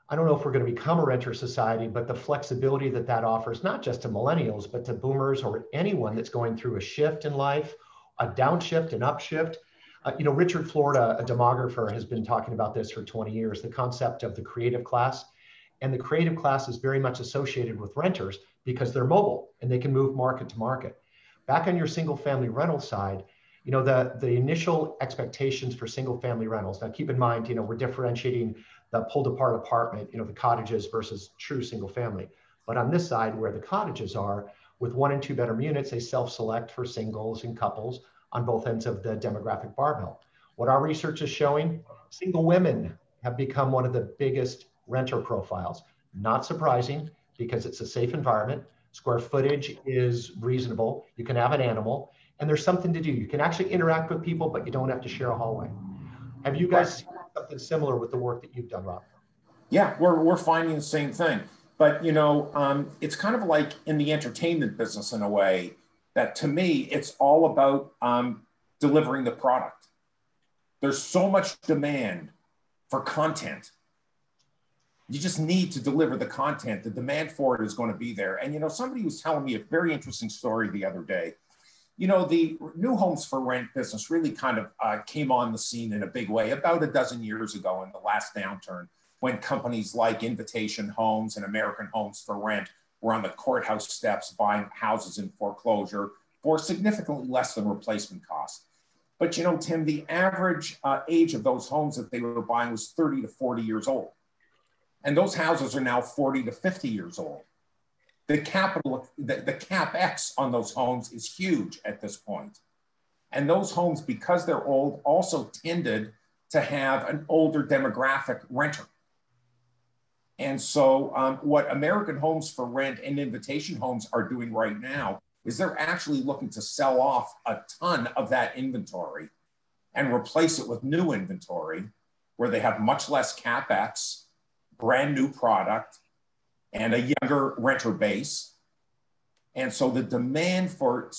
I don't know if we're going to become a renter society, but the flexibility that offers, not just to millennials, but to boomers or anyone that's going through a shift in life, a downshift, an upshift. Richard Florida, a demographer, has been talking about this for 20 years, the concept of the creative class. And the creative class is very much associated with renters because they're mobile and they can move market to market. Back on your single family rental side, the initial expectations for single family rentals. Now keep in mind, we're differentiating the pulled apart apartment, the cottages versus true single family. But on this side where the cottages are, with 1 and 2 bedroom units, they self-select for singles and couples on both ends of the demographic barbell. What our research is showing, single women have become one of the biggest renter profiles. Not surprising because it's a safe environment. Square footage is reasonable. You can have an animal and there's something to do. You can actually interact with people, but you don't have to share a hallway. Have you guys seen something similar with the work that you've done, Rob? Yeah, we're finding the same thing. But, it's kind of like in the entertainment business in a way that to me, it's all about delivering the product. There's so much demand for content. You just need to deliver the content. The demand for it is going to be there. And, somebody was telling me a very interesting story the other day. The new homes for rent business really kind of came on the scene in a big way about a dozen years ago in the last downturn, when companies like Invitation Homes and American Homes for Rent were on the courthouse steps buying houses in foreclosure for significantly less than replacement cost. But, Tim, the average age of those homes that they were buying was 30 to 40 years old. And those houses are now 40 to 50 years old. The CapEx on those homes is huge at this point. And those homes, because they're old, also tended to have an older demographic renter. And so what American Homes for Rent and Invitation Homes are doing right now is they're actually looking to sell off a ton of that inventory and replace it with new inventory where they have much less CapEx, brand new product, and a younger renter base. And so the demand for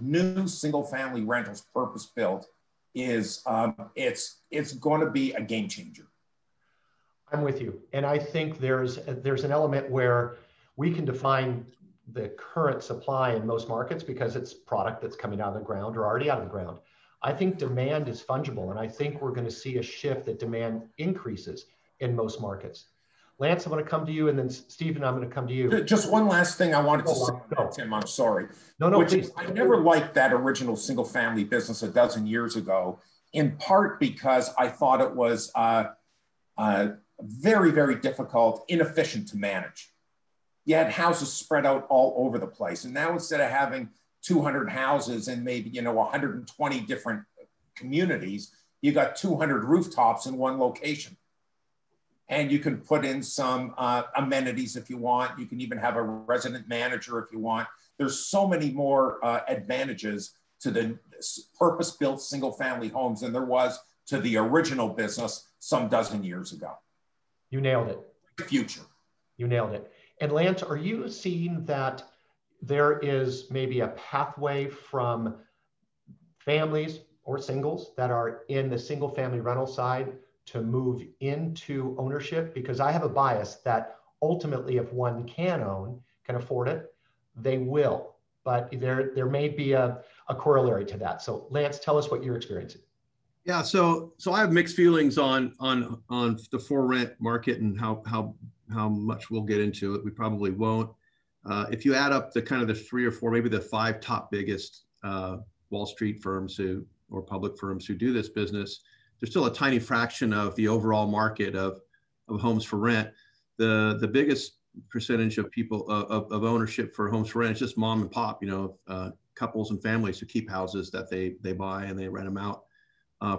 new single family rentals, purpose built, is it's going to be a game changer. I'm with you. And I think there's an element where we can define the current supply in most markets because it's product that's coming out of the ground or already out of the ground. I think demand is fungible, and I think we're going to see a shift that demand increases in most markets. Lance, I'm going to come to you, and then Stephen, I'm going to come to you. Just one last thing I wanted to say, Tim, I'm sorry. No, please. I never liked that original single family business a dozen years ago, in part because I thought it was very, very difficult, inefficient to manage. You had houses spread out all over the place. And now instead of having 200 houses in maybe, 120 different communities, you got 200 rooftops in one location. And you can put in some amenities if you want. You can even have a resident manager if you want. There's so many more advantages to the purpose-built single-family homes than there was to the original business some dozen years ago. You nailed it. Future. You nailed it. And Lance, are you seeing that there is maybe a pathway from families or singles that are in the single-family rental side to move into ownership? Because I have a bias that ultimately, if one can afford it, they will. But there may be a corollary to that. So Lance, tell us what you're experiencing. Yeah, so I have mixed feelings on the for rent market and how much we'll get into it. We probably won't. If you add up the kind of the 3 or 4, maybe the 5 top biggest Wall Street firms or public firms who do this business, there's still a tiny fraction of the overall market of homes for rent. The biggest percentage of people of ownership for homes for rent is just mom and pop, couples and families who keep houses that they buy and they rent them out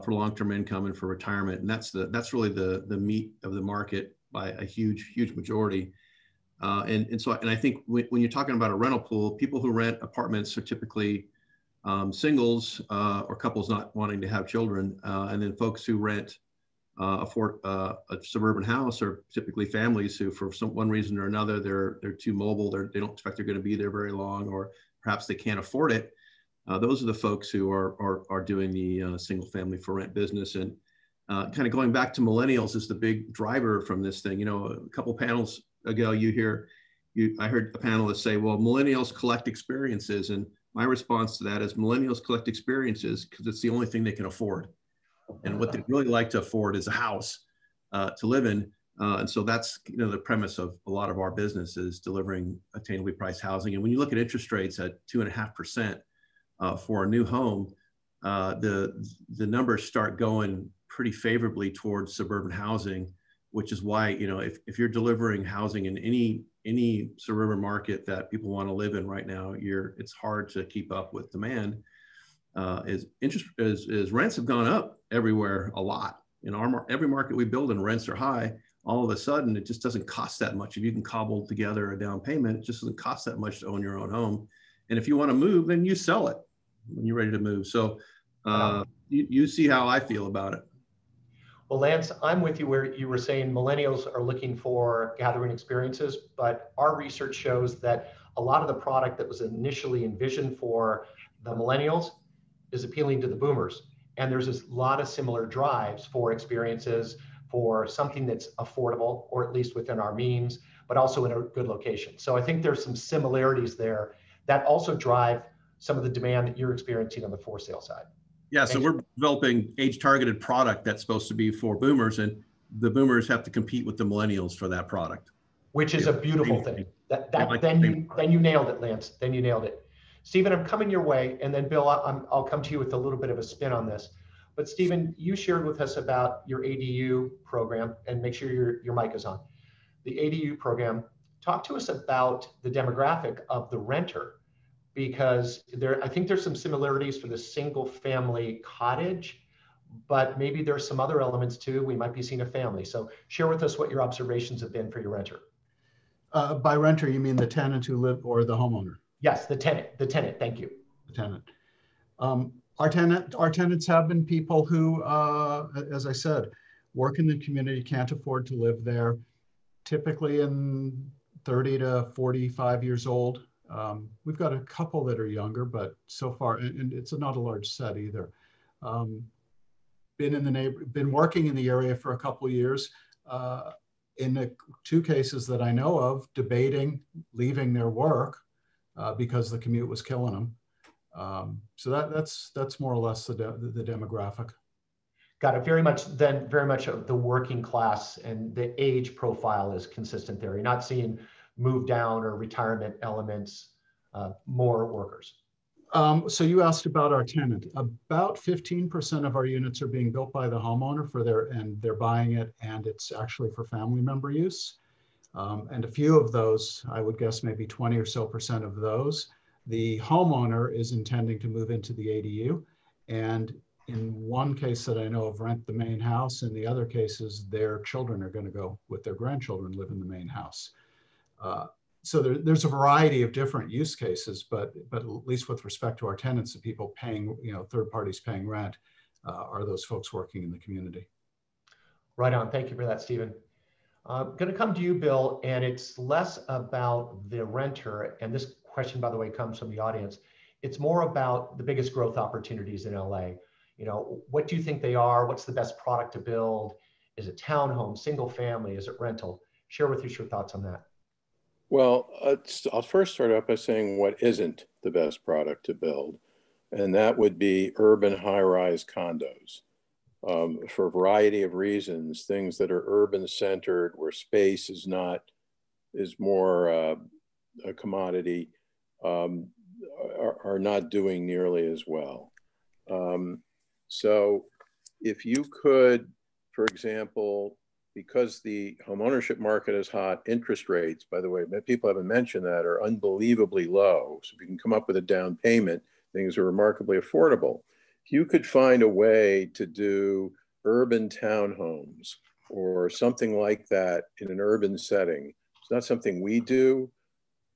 for long-term income and for retirement. And that's really the meat of the market by a huge majority. And I think when you're talking about a rental pool, people who rent apartments are typically singles or couples not wanting to have children, and then folks who rent a suburban house are typically families who, for one reason or another, they're too mobile, they don't expect they're going to be there very long, or perhaps they can't afford it. Those are the folks who are doing the single family for rent business. And kind of going back to millennials is the big driver from this thing. A couple panels ago, I heard a panelist say, well, millennials collect experiences. And my response to that is millennials collect experiences because it's the only thing they can afford. And what they really like to afford is a house to live in. And so that's the premise of a lot of our business is delivering attainably priced housing. And when you look at interest rates at 2.5% for a new home, the numbers start going pretty favorably towards suburban housing, which is why if you're delivering housing in any suburban market that people want to live in right now, it's hard to keep up with demand. As rents have gone up everywhere a lot. In every market we build in, rents are high. All of a sudden, it just doesn't cost that much. If you can cobble together a down payment, it just doesn't cost that much to own your own home. And if you want to move, then you sell it when you're ready to move. So you see how I feel about it. Well, Lance, I'm with you where you were saying millennials are looking for gathering experiences, but our research shows that a lot of the product that was initially envisioned for the millennials is appealing to the boomers. And there's a lot of similar drives for experiences, for something that's affordable, or at least within our means, but also in a good location. So I think there's some similarities there that also drive some of the demand that you're experiencing on the for sale side. Yeah, so we're developing age-targeted product that's supposed to be for boomers, and the boomers have to compete with the millennials for that product. Which is a beautiful thing. Then you nailed it, Lance. Then you nailed it. Stephen, I'm coming your way, and then Bill, I'll come to you with a little bit of a spin on this. But Stephen, you shared with us about your ADU program, and make sure your mic is on. The ADU program, talk to us about the demographic of the renter, because I think there's some similarities for the single family cottage, but maybe there's some other elements too. We might be seeing a family. So share with us what your observations have been for your renter. By renter, you mean the tenant who live or the homeowner? Yes, the tenant, thank you. The tenant. Our tenants have been people who, as I said, work in the community, can't afford to live there, typically in 30 to 45 years old. We've got a couple that are younger, but so far, and it's not a large set either. Been working in the area for a couple of years. In the two cases that I know of, debating leaving their work because the commute was killing them. So that's more or less the demographic. Got it. Very much of the working class, and the age profile is consistent there. You're not seeing move down or retirement elements, more workers. So you asked about our tenant. About 15% of our units are being built by the homeowner and they're buying it, and it's actually for family member use. And a few of those, I would guess maybe 20 or so % of those, the homeowner is intending to move into the ADU. And in one case that I know of, rent the main house. In the other cases, their children are going to go with their grandchildren, live in the main house. So there's a variety of different use cases, but at least with respect to our tenants, the people paying, third parties paying rent, are those folks working in the community. Right on. Thank you for that, Stephen. Going to come to you, Bill, and it's less about the renter. And this question, by the way, comes from the audience. It's more about the biggest growth opportunities in LA. What do you think they are? What's the best product to build? Is it townhome, single family? Is it rental? Share with us your thoughts on that. Well, I'll first start out by saying what isn't the best product to build, and that would be urban high-rise condos. For a variety of reasons, things that are urban-centered, where space is more a commodity, are not doing nearly as well. So if you could, for example, because the homeownership market is hot, interest rates, by the way, people haven't mentioned that, are unbelievably low. So if you can come up with a down payment, things are remarkably affordable. If you could find a way to do urban townhomes or something like that in an urban setting, it's not something we do,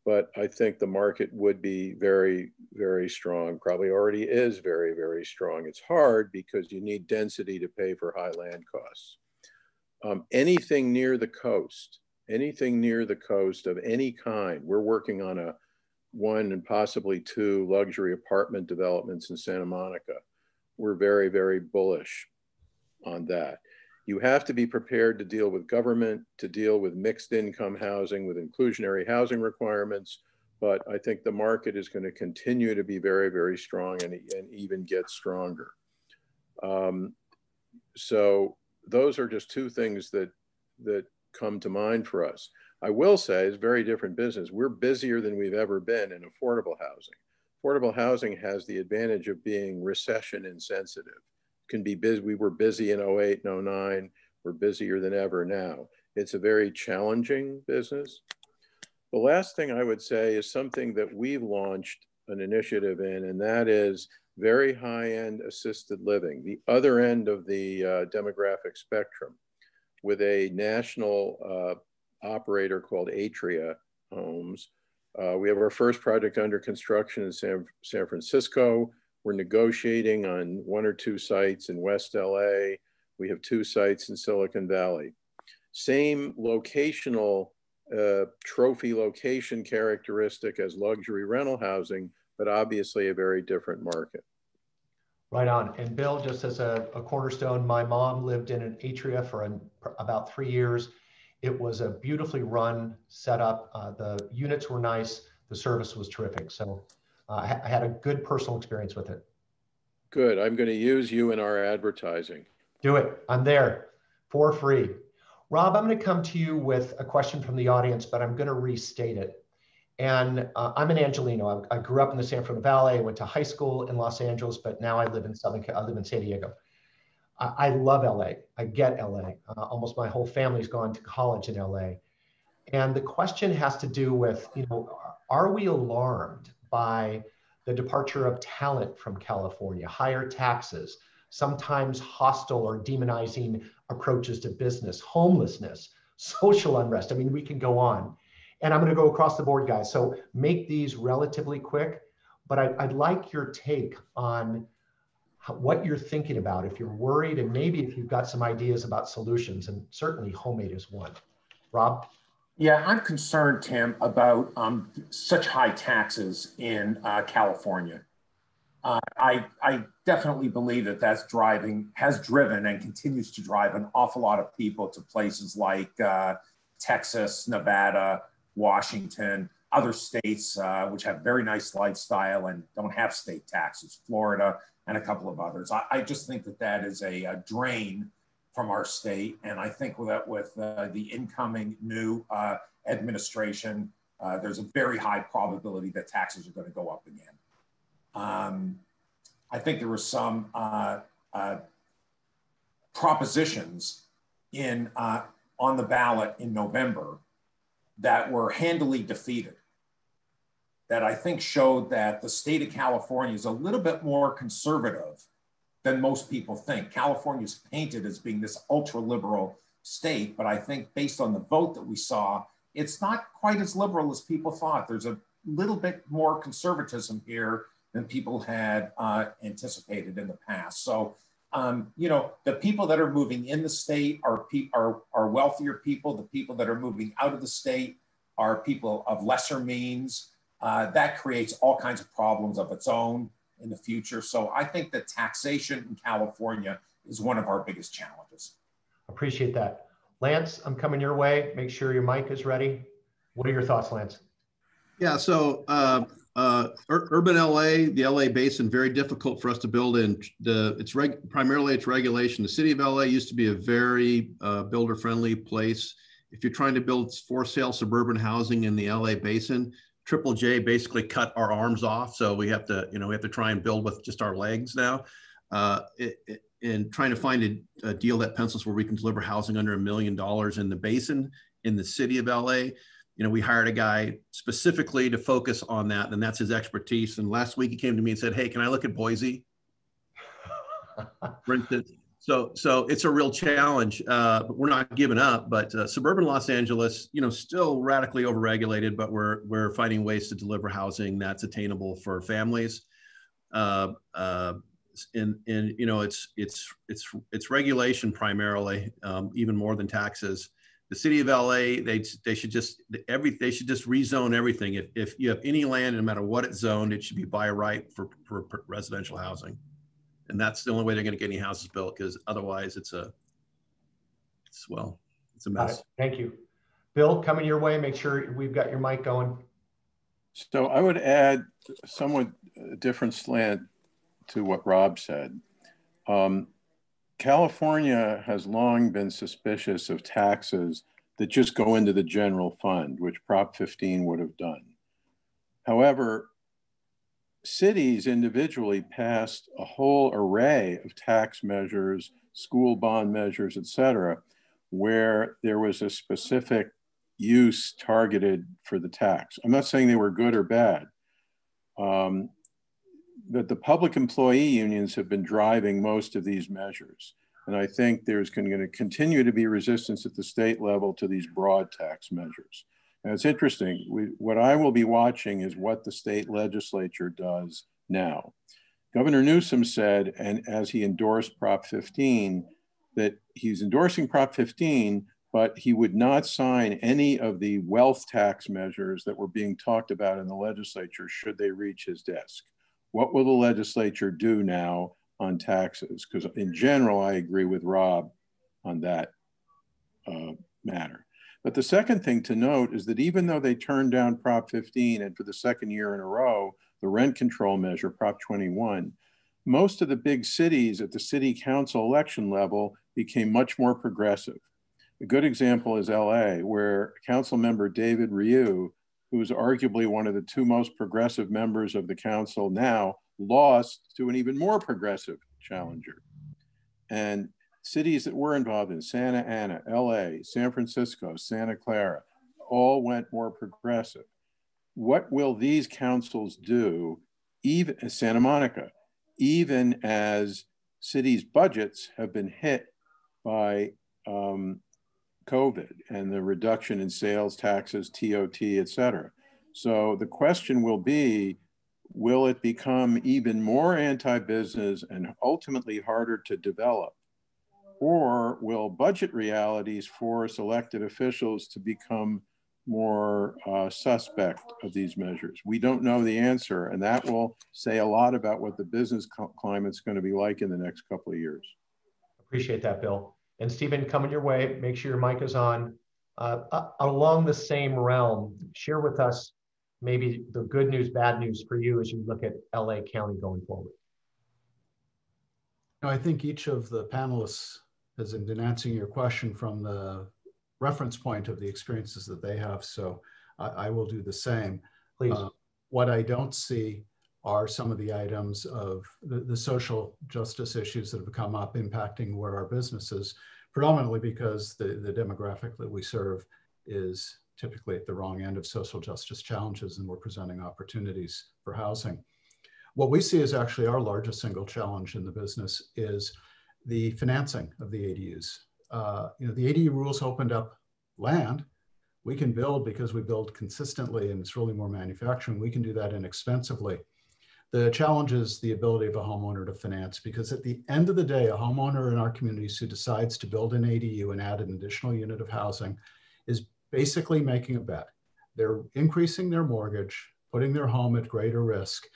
but I think the market would be very, very strong, probably already is very, very strong. It's hard because you need density to pay for high land costs. Anything near the coast of any kind. We're working on one and possibly two luxury apartment developments in Santa Monica. We're very, very bullish on that. You have to be prepared to deal with government, to deal with mixed income housing, with inclusionary housing requirements. But I think the market is going to continue to be very, very strong and even get stronger. So those are just two things that come to mind for us. I will say it's a very different business. We're busier than we've ever been in affordable housing. Affordable housing has the advantage of being recession insensitive. Can be busy. We were busy in 08 and 09. We're busier than ever now. It's a very challenging business. The last thing I would say is something that we've launched an initiative in, and that is very high-end assisted living, the other end of the demographic spectrum, with a national operator called Atria Homes. We have our first project under construction in San Francisco. We're negotiating on 1 or 2 sites in West LA. We have 2 sites in Silicon Valley. Same locational trophy location characteristic as luxury rental housing, but obviously a very different market. Right on. And Bill, just as a cornerstone, my mom lived in an Atria for about 3 years. It was a beautifully run setup. The units were nice. The service was terrific. So I had a good personal experience with it. Good. I'm going to use you in our advertising. Do it. I'm there for free. Rob, I'm going to come to you with a question from the audience, but I'm going to restate it. And I'm an Angelino. I grew up in the San Fernando Valley. I went to high school in Los Angeles, but now I live in San Diego. I love LA. I get LA. Almost my whole family's gone to college in LA. And the question has to do with, are we alarmed by the departure of talent from California, higher taxes, sometimes hostile or demonizing approaches to business, homelessness, social unrest? I mean, we can go on. And I'm going to go across the board, guys. So make these relatively quick, but I'd like your take on what you're thinking about, if you're worried, and maybe if you've got some ideas about solutions, and certainly homemade is one. Rob? Yeah, I'm concerned, Tim, about such high taxes in California. I definitely believe that has driven and continues to drive an awful lot of people to places like Texas, Nevada, Washington, other states which have very nice lifestyle and don't have state taxes, Florida and a couple of others. I just think that is a drain from our state. And I think that with the incoming new administration, there's a very high probability that taxes are going to go up again. I think there were some propositions on the ballot in November that were handily defeated, that I think showed that the state of California is a little bit more conservative than most people think. California is painted as being this ultra-liberal state, but I think based on the vote that we saw, it's not quite as liberal as people thought. There's a little bit more conservatism here than people had anticipated in the past. So, you know, the people that are moving in the state are wealthier people. The people that are moving out of the state are people of lesser means. That creates all kinds of problems of its own in the future. So I think that taxation in California is one of our biggest challenges. Appreciate that. Lance, I'm coming your way. Make sure your mic is ready. What are your thoughts, Lance? Yeah, so urban LA, the LA basin, very difficult for us to build in. Primarily it's regulation. The city of LA used to be a very builder-friendly place. If you're trying to build for sale suburban housing in the LA basin, Triple J basically cut our arms off. So we have to try and build with just our legs now. And trying to find a deal that pencils where we can deliver housing under $1 million in the basin in the city of LA. You know, we hired a guy specifically to focus on that, and that's his expertise. And last week he came to me and said, "Hey, can I look at Boise?" For instance. So it's a real challenge. But we're not giving up. But suburban Los Angeles, you know, still radically overregulated, but we're finding ways to deliver housing that's attainable for families. And you know, it's regulation primarily, even more than taxes. The city of LA, they should just rezone everything. If you have any land, no matter what it's zoned, it should be by right for residential housing, and that's the only way they're going to get any houses built. Because otherwise, it's a mess. Thank you, Bill. Coming your way. Make sure we've got your mic going. So I would add somewhat different slant to what Rob said. California has long been suspicious of taxes that just go into the general fund, which Prop 15 would have done. However, cities individually passed a whole array of tax measures, school bond measures, et cetera, where there was a specific use targeted for the tax. I'm not saying they were good or bad, but the public employee unions have been driving most of these measures. And I think there's going to continue to be resistance at the state level to these broad tax measures. And it's interesting, what I will be watching is what the state legislature does now. Governor Newsom said, and as he endorsed Prop 15, that he's endorsing Prop 15, but he would not sign any of the wealth tax measures that were being talked about in the legislature should they reach his desk. What will the legislature do now on taxes? Because in general, I agree with Rob on that matter. But the second thing to note is that even though they turned down Prop 15 and for the second year in a row, the rent control measure, Prop 21, most of the big cities at the city council election level became much more progressive. A good example is LA, where Council Member David Ryu, who is arguably one of the two most progressive members of the council now, lost to an even more progressive challenger. And cities that were involved in Santa Ana, LA, San Francisco, Santa Clara, all went more progressive. What will these councils do, even Santa Monica, even as cities' budgets have been hit by COVID and the reduction in sales taxes, TOT, et cetera? So the question will be, will it become even more anti-business and ultimately harder to develop? Or will budget realities force elected officials to become more suspect of these measures? We don't know the answer, and that will say a lot about what the business climate's going to be like in the next couple of years. Appreciate that, Bill. And Stephen, coming your way, make sure your mic is on. Along the same realm, share with us maybe the good news, bad news for you as you look at LA County going forward. I think each of the panelists has been answering your question from the reference point of the experiences that they have. So I will do the same. Please. What I don't see are some of the items of the social justice issues that have come up impacting where our business is, predominantly because the demographic that we serve is typically at the wrong end of social justice challenges, and we're presenting opportunities for housing. What we see is actually our largest single challenge in the business is the financing of the ADUs. The ADU rules opened up land. We can build because we build consistently, and it's really more manufacturing. We can do that inexpensively. The challenge is the ability of a homeowner to finance, because at the end of the day, a homeowner in our communities who decides to build an ADU and add an additional unit of housing is basically making a bet. They're increasing their mortgage, putting their home at greater risk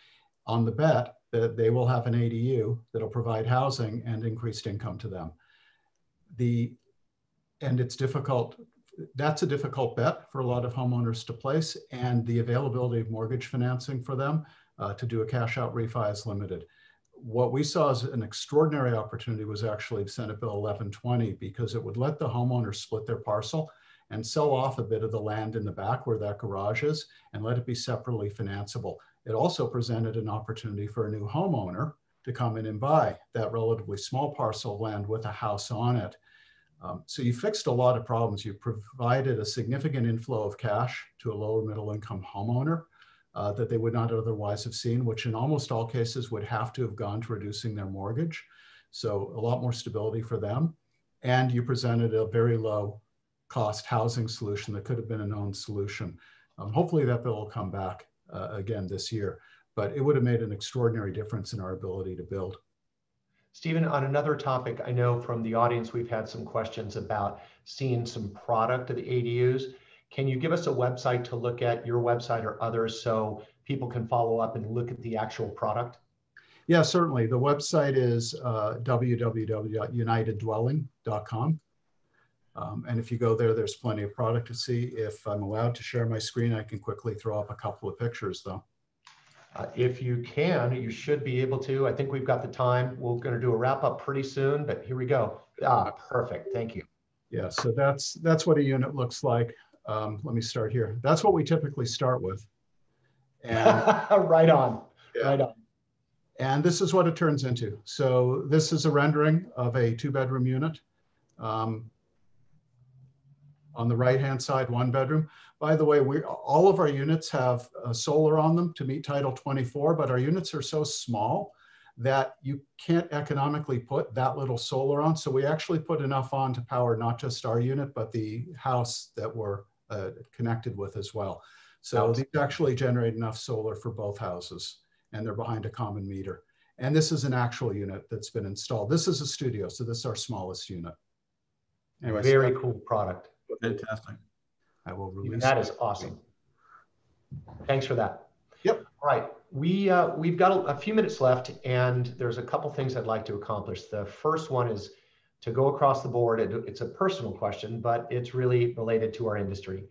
on the bet that they will have an ADU that'll provide housing and increased income to them. And it's difficult. That's a difficult bet for a lot of homeowners to place, and the availability of mortgage financing for them to do a cash out refi is limited. What we saw as an extraordinary opportunity was actually Senate Bill 1120, because it would let the homeowner split their parcel and sell off a bit of the land in the back where that garage is and let it be separately financeable. It also presented an opportunity for a new homeowner to come in and buy that relatively small parcel of land with a house on it. So you fixed a lot of problems. You provided a significant inflow of cash to a lower middle income homeowner that they would not otherwise have seen, which in almost all cases would have to have gone to reducing their mortgage. So a lot more stability for them. And you presented a very low cost housing solution that could have been a known solution. Hopefully that bill will come back again this year, but it would have made an extraordinary difference in our ability to build. Stephen, on another topic, I know from the audience we've had some questions about seeing some product of the ADUs. Can you give us a website to look at, your website or others, so people can follow up and look at the actual product? Yeah, certainly. The website is www.uniteddwelling.com. And if you go there, there's plenty of product to see. If I'm allowed to share my screen, I can quickly throw up a couple of pictures though. If you can, you should be able to. I think we've got the time. We're going to do a wrap up pretty soon, but here we go. Perfect. Thank you. Yeah, so that's what a unit looks like. Let me start here. That's what we typically start with. And right on. Yeah. Right on. And this is what it turns into. So this is a rendering of a 2-bedroom unit. On the right-hand side, 1 bedroom. By the way, all of our units have solar on them to meet Title 24, but our units are so small that you can't economically put that little solar on. So we actually put enough on to power not just our unit, but the house that we're connected with as well. So these actually generate enough solar for both houses, and they're behind a common meter. And this is an actual unit that's been installed. This is a studio, so this is our smallest unit. Anyway, very cool product. Fantastic. I will release that. Is awesome. Thanks for that. Yep. All right. We've got a few minutes left, and there's a couple things I'd like to accomplish. The first one is to go across the board. It's a personal question, but it's really related to our industry.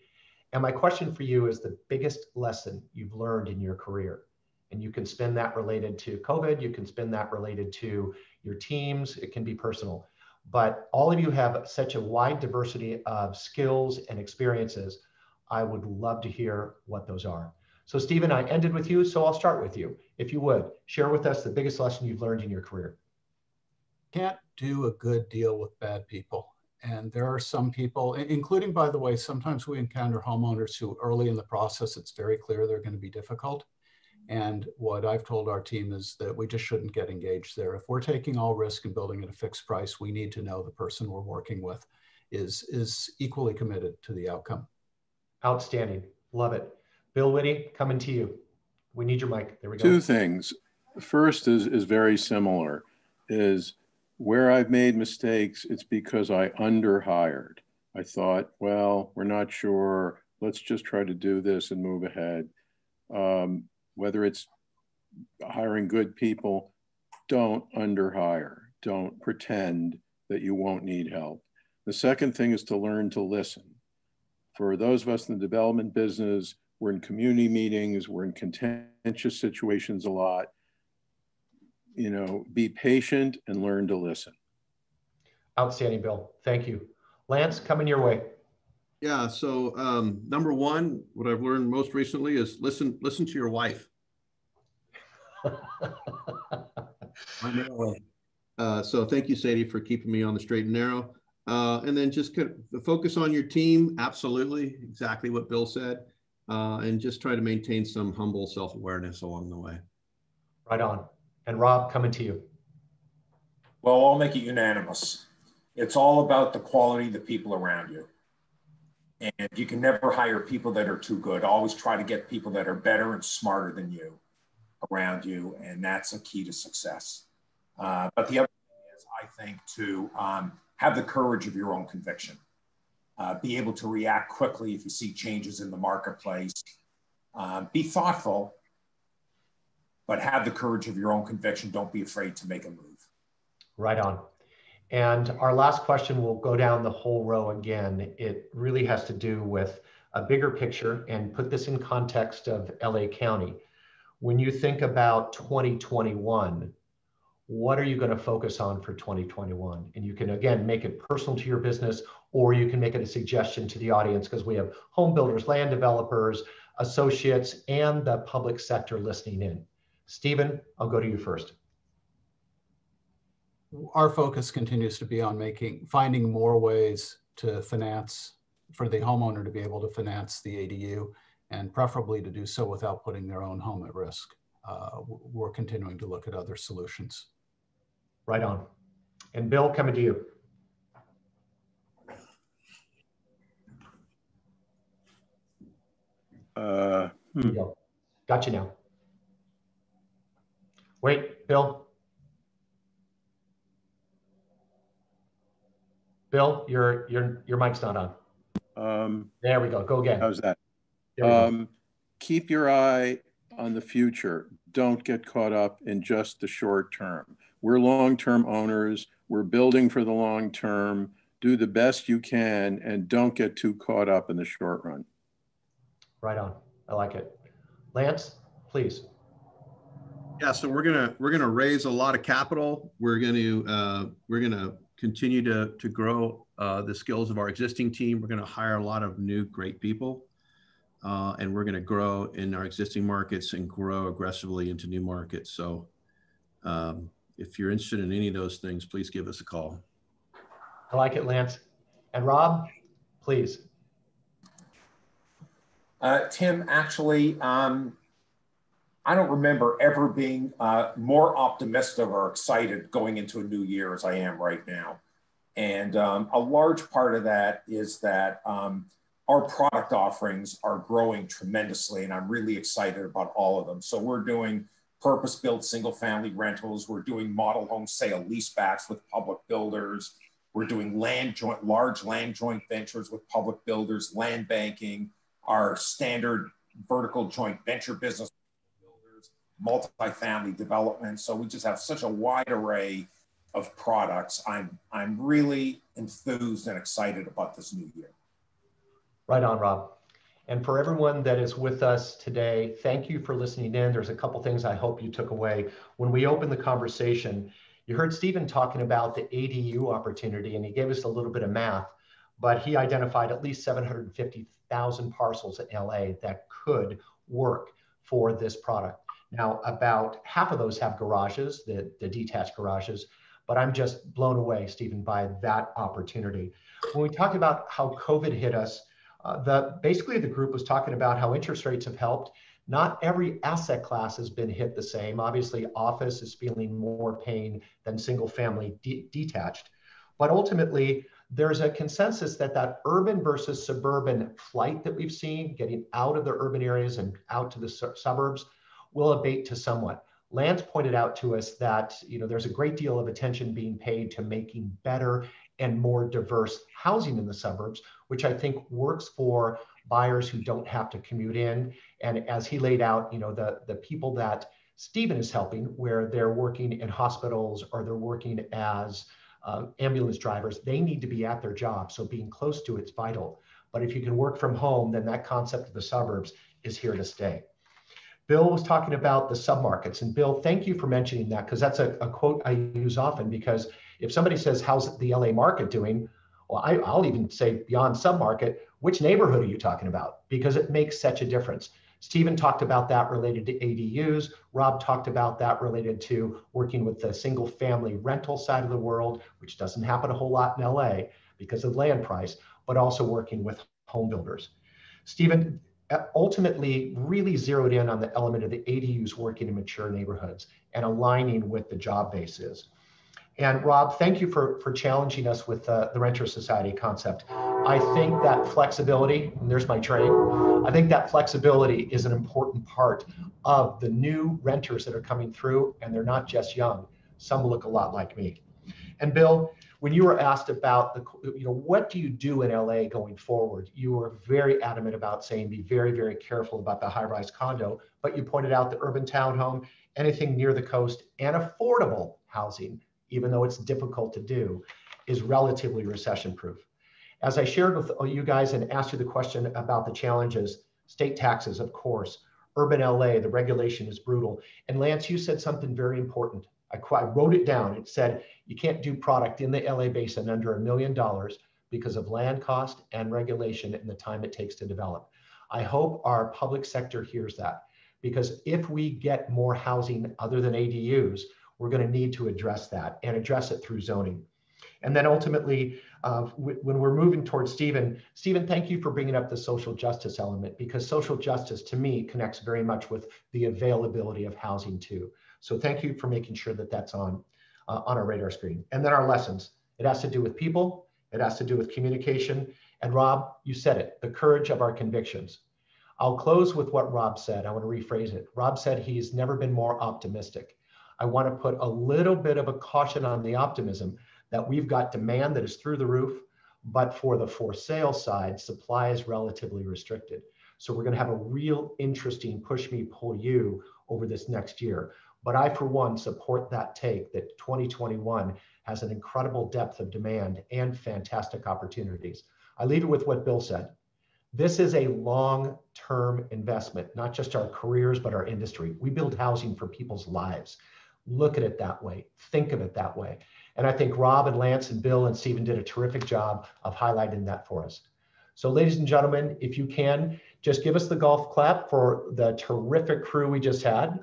And my question for you is the biggest lesson you've learned in your career. And you can spin that related to COVID. You can spin that related to your teams. It can be personal. But all of you have such a wide diversity of skills and experiences. I would love to hear what those are. So Stephen, I ended with you, so I'll start with you. If you would, share with us the biggest lesson you've learned in your career. Can't do a good deal with bad people. And there are some people, including, by the way, sometimes we encounter homeowners who early in the process, it's very clear they're going to be difficult. And what I've told our team is that we just shouldn't get engaged there. If we're taking all risk and building at a fixed price, we need to know the person we're working with is equally committed to the outcome. Outstanding. Love it. Bill Witte, coming to you. We need your mic. There we go. 2 things. First is very similar, is where I've made mistakes, it's because I underhired. I thought, well, we're not sure let's just try to do this and move ahead. Whether it's hiring good people, don't underhire. Don't pretend that you won't need help. The second thing is to learn to listen. For those of us in the development business, we're in community meetings, we're in contentious situations a lot. You know, be patient and learn to listen. Outstanding, Bill. Thank you. Lance, coming your way. Yeah, so number one, what I've learned most recently is listen to your wife. So thank you, Sadie, for keeping me on the straight and narrow. And then just focus on your team. Absolutely, exactly what Bill said. And just try to maintain some humble self-awareness along the way. Right on. And Rob, coming to you. Well, I'll make it unanimous. It's all about the quality of the people around you. And you can never hire people that are too good. Always try to get people that are better and smarter than you around you. And that's a key to success. But the other thing is, I think, to have the courage of your own conviction. Be able to react quickly if you see changes in the marketplace. Be thoughtful, but have the courage of your own conviction. Don't be afraid to make a move. Right on. And our last question will go down the whole row again. It really has to do with a bigger picture and put this in context of LA County. When you think about 2021, what are you going to focus on for 2021? And you can, again, make it personal to your business, or you can make it a suggestion to the audience, because we have home builders, land developers, associates, and the public sector listening in. Stephen, I'll go to you first. Our focus continues to be on finding more ways to finance, for the homeowner to be able to finance the ADU, and preferably to do so without putting their own home at risk. We're continuing to look at other solutions. Right on. And Bill, coming to you. Here you go. Got you now. Wait, Bill. Bill, your mic's not on. There we go. Go again. How's that? Keep your eye on the future. Don't get caught up in just the short term. We're long-term owners. We're building for the long term. Do the best you can and don't get too caught up in the short run. Right on. I like it. Lance, please. Yeah, so we're gonna raise a lot of capital. We're gonna continue to grow the skills of our existing team. We're gonna hire a lot of new great people, and we're gonna grow in our existing markets and grow aggressively into new markets. So if you're interested in any of those things, please give us a call. I like it, Lance. And Rob, please. Tim, actually, I don't remember ever being more optimistic or excited going into a new year as I am right now. And a large part of that is that our product offerings are growing tremendously, and I'm really excited about all of them. So we're doing purpose-built single-family rentals. We're doing model home sale leasebacks with public builders. We're doing large land joint ventures with public builders, land banking, our standard vertical joint venture business, multifamily development. So we just have such a wide array of products. I'm really enthused and excited about this new year. Right on, Rob. And for everyone that is with us today, thank you for listening in. There's a couple things I hope you took away. When we opened the conversation, you heard Stephen talking about the ADU opportunity, and he gave us a little bit of math, but he identified at least 750,000 parcels in LA that could work for this product. Now, about half of those have garages, the detached garages, but I'm just blown away, Stephen, by that opportunity. When we talked about how COVID hit us, basically the group was talking about how interest rates have helped. Not every asset class has been hit the same. Obviously, office is feeling more pain than single family detached. But ultimately, there's a consensus that urban versus suburban flight that we've seen, getting out of the urban areas and out to the suburbs, will abate to somewhat. Lance pointed out to us that there's a great deal of attention being paid to making better and more diverse housing in the suburbs, which I think works for buyers who don't have to commute in. And as he laid out, you know, the people that Stephen is helping, where they're working in hospitals or they're working as ambulance drivers, they need to be at their job. So being close to it's vital. But if you can work from home, then that concept of the suburbs is here to stay. Bill was talking about the submarkets. And Bill, thank you for mentioning that, because that's a quote I use often, because if somebody says, how's the LA market doing? Well, I'll even say beyond submarket, which neighborhood are you talking about? Because it makes such a difference. Stephen talked about that related to ADUs. Rob talked about that related to working with the single family rental side of the world, which doesn't happen a whole lot in LA because of land price, but also working with home builders. Stephen ultimately really zeroed in on the element of the ADUs working in mature neighborhoods and aligning with the job bases. And Rob, thank you for challenging us with the Renter Society concept. I think that flexibility, and there's my train, I think that flexibility is an important part of the new renters that are coming through, and they're not just young. Some look a lot like me. And Bill, when you were asked about what do you do in LA going forward, you were very adamant about saying be very, very careful about the high-rise condo, but you pointed out the urban townhome, anything near the coast, and affordable housing, even though it's difficult to do, is relatively recession-proof. As I shared with you guys and asked you the question about the challenges, state taxes, of course, urban LA, the regulation is brutal. And Lance, you said something very important. I wrote it down. It said, you can't do product in the LA basin under $1 million because of land cost and regulation and the time it takes to develop. I hope our public sector hears that, because if we get more housing other than ADUs, we're going to need to address that and address it through zoning. And then ultimately, when we're moving towards Stephen, thank you for bringing up the social justice element, because social justice to me connects very much with the availability of housing too. So thank you for making sure that that's on our radar screen. And then our lessons. It has to do with people. It has to do with communication. And Rob, you said it, the courage of our convictions. I'll close with what Rob said. I want to rephrase it. Rob said he's never been more optimistic. I want to put a little bit of a caution on the optimism that we've got demand that is through the roof, but for the for sale side, supply is relatively restricted. So we're going to have a real interesting push me, pull you over this next year. But I, for one, support that take that 2021 has an incredible depth of demand and fantastic opportunities. I leave it with what Bill said. This is a long-term investment, not just our careers, but our industry. We build housing for people's lives. Look at it that way. Think of it that way. And I think Rob and Lance and Bill and Stephen did a terrific job of highlighting that for us. So ladies and gentlemen, if you can, just give us the golf clap for the terrific crew we just had.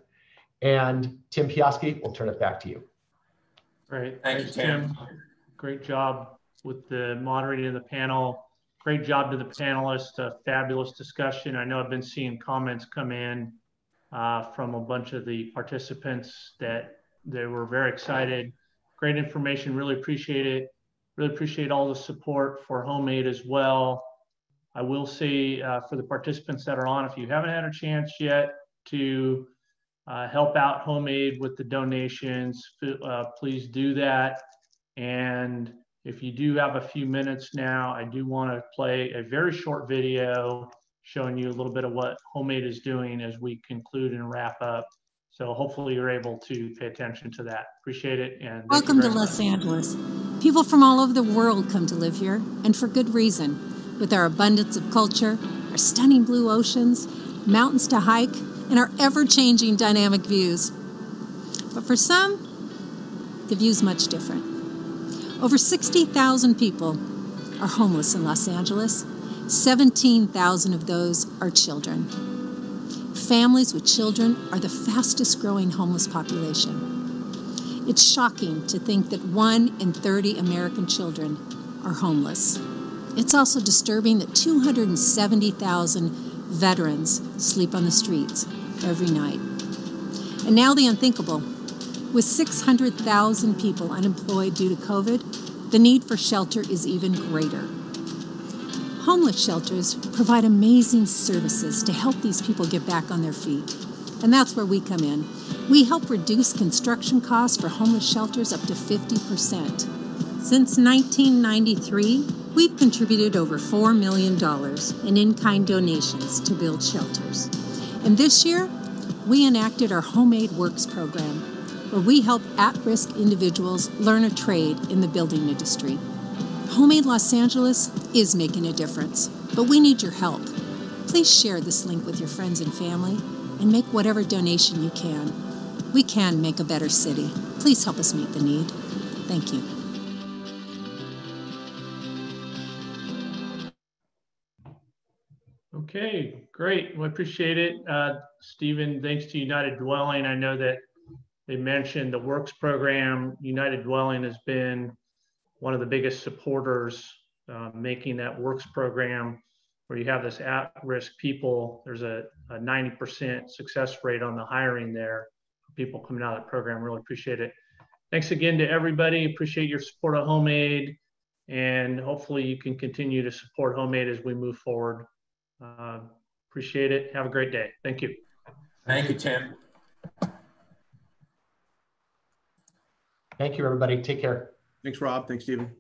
And Tim Piaski, we'll turn it back to you. Great. Thanks, Tim. Great job with the moderating of the panel. Great job to the panelists. A fabulous discussion. I know I've been seeing comments come in from a bunch of the participants that they were very excited. Great information. Really appreciate it. Really appreciate all the support for Homemade as well. I will say for the participants that are on, if you haven't had a chance yet to help out Homemade with the donations, please do that. And if you do have a few minutes now, I do want to play a very short video showing you a little bit of what Homemade is doing as we conclude and wrap up. So hopefully you're able to pay attention to that. Appreciate it. And welcome to Los Angeles. People from all over the world come to live here, and for good reason. With our abundance of culture, our stunning blue oceans, mountains to hike, and our ever-changing dynamic views. But for some, the view's much different. Over 60,000 people are homeless in Los Angeles. 17,000 of those are children. Families with children are the fastest growing homeless population. It's shocking to think that 1 in 30 American children are homeless. It's also disturbing that 270,000 veterans sleep on the streets every night. And now the unthinkable. With 600,000 people unemployed due to COVID, the need for shelter is even greater. Homeless shelters provide amazing services to help these people get back on their feet. And that's where we come in. We help reduce construction costs for homeless shelters up to 50%. Since 1993, we've contributed over $4 million in in-kind donations to build shelters. And this year, we enacted our Homemade Works program, where we help at-risk individuals learn a trade in the building industry. Homemade Los Angeles is making a difference, but we need your help. Please share this link with your friends and family and make whatever donation you can. We can make a better city. Please help us meet the need. Thank you. Okay, great. Well, I appreciate it. Stephen, thanks to United Dwelling. I know that they mentioned the Works program. United Dwelling has been one of the biggest supporters making that Works program where you have this at-risk people. There's a 90% success rate on the hiring there for people coming out of that program. Really appreciate it. Thanks again to everybody. Appreciate your support of Homemade, and hopefully you can continue to support Homemade as we move forward. Appreciate it. Have a great day. Thank you. Thank you, Tim. Thank you, everybody. Take care. Thanks, Rob. Thanks, Stephen.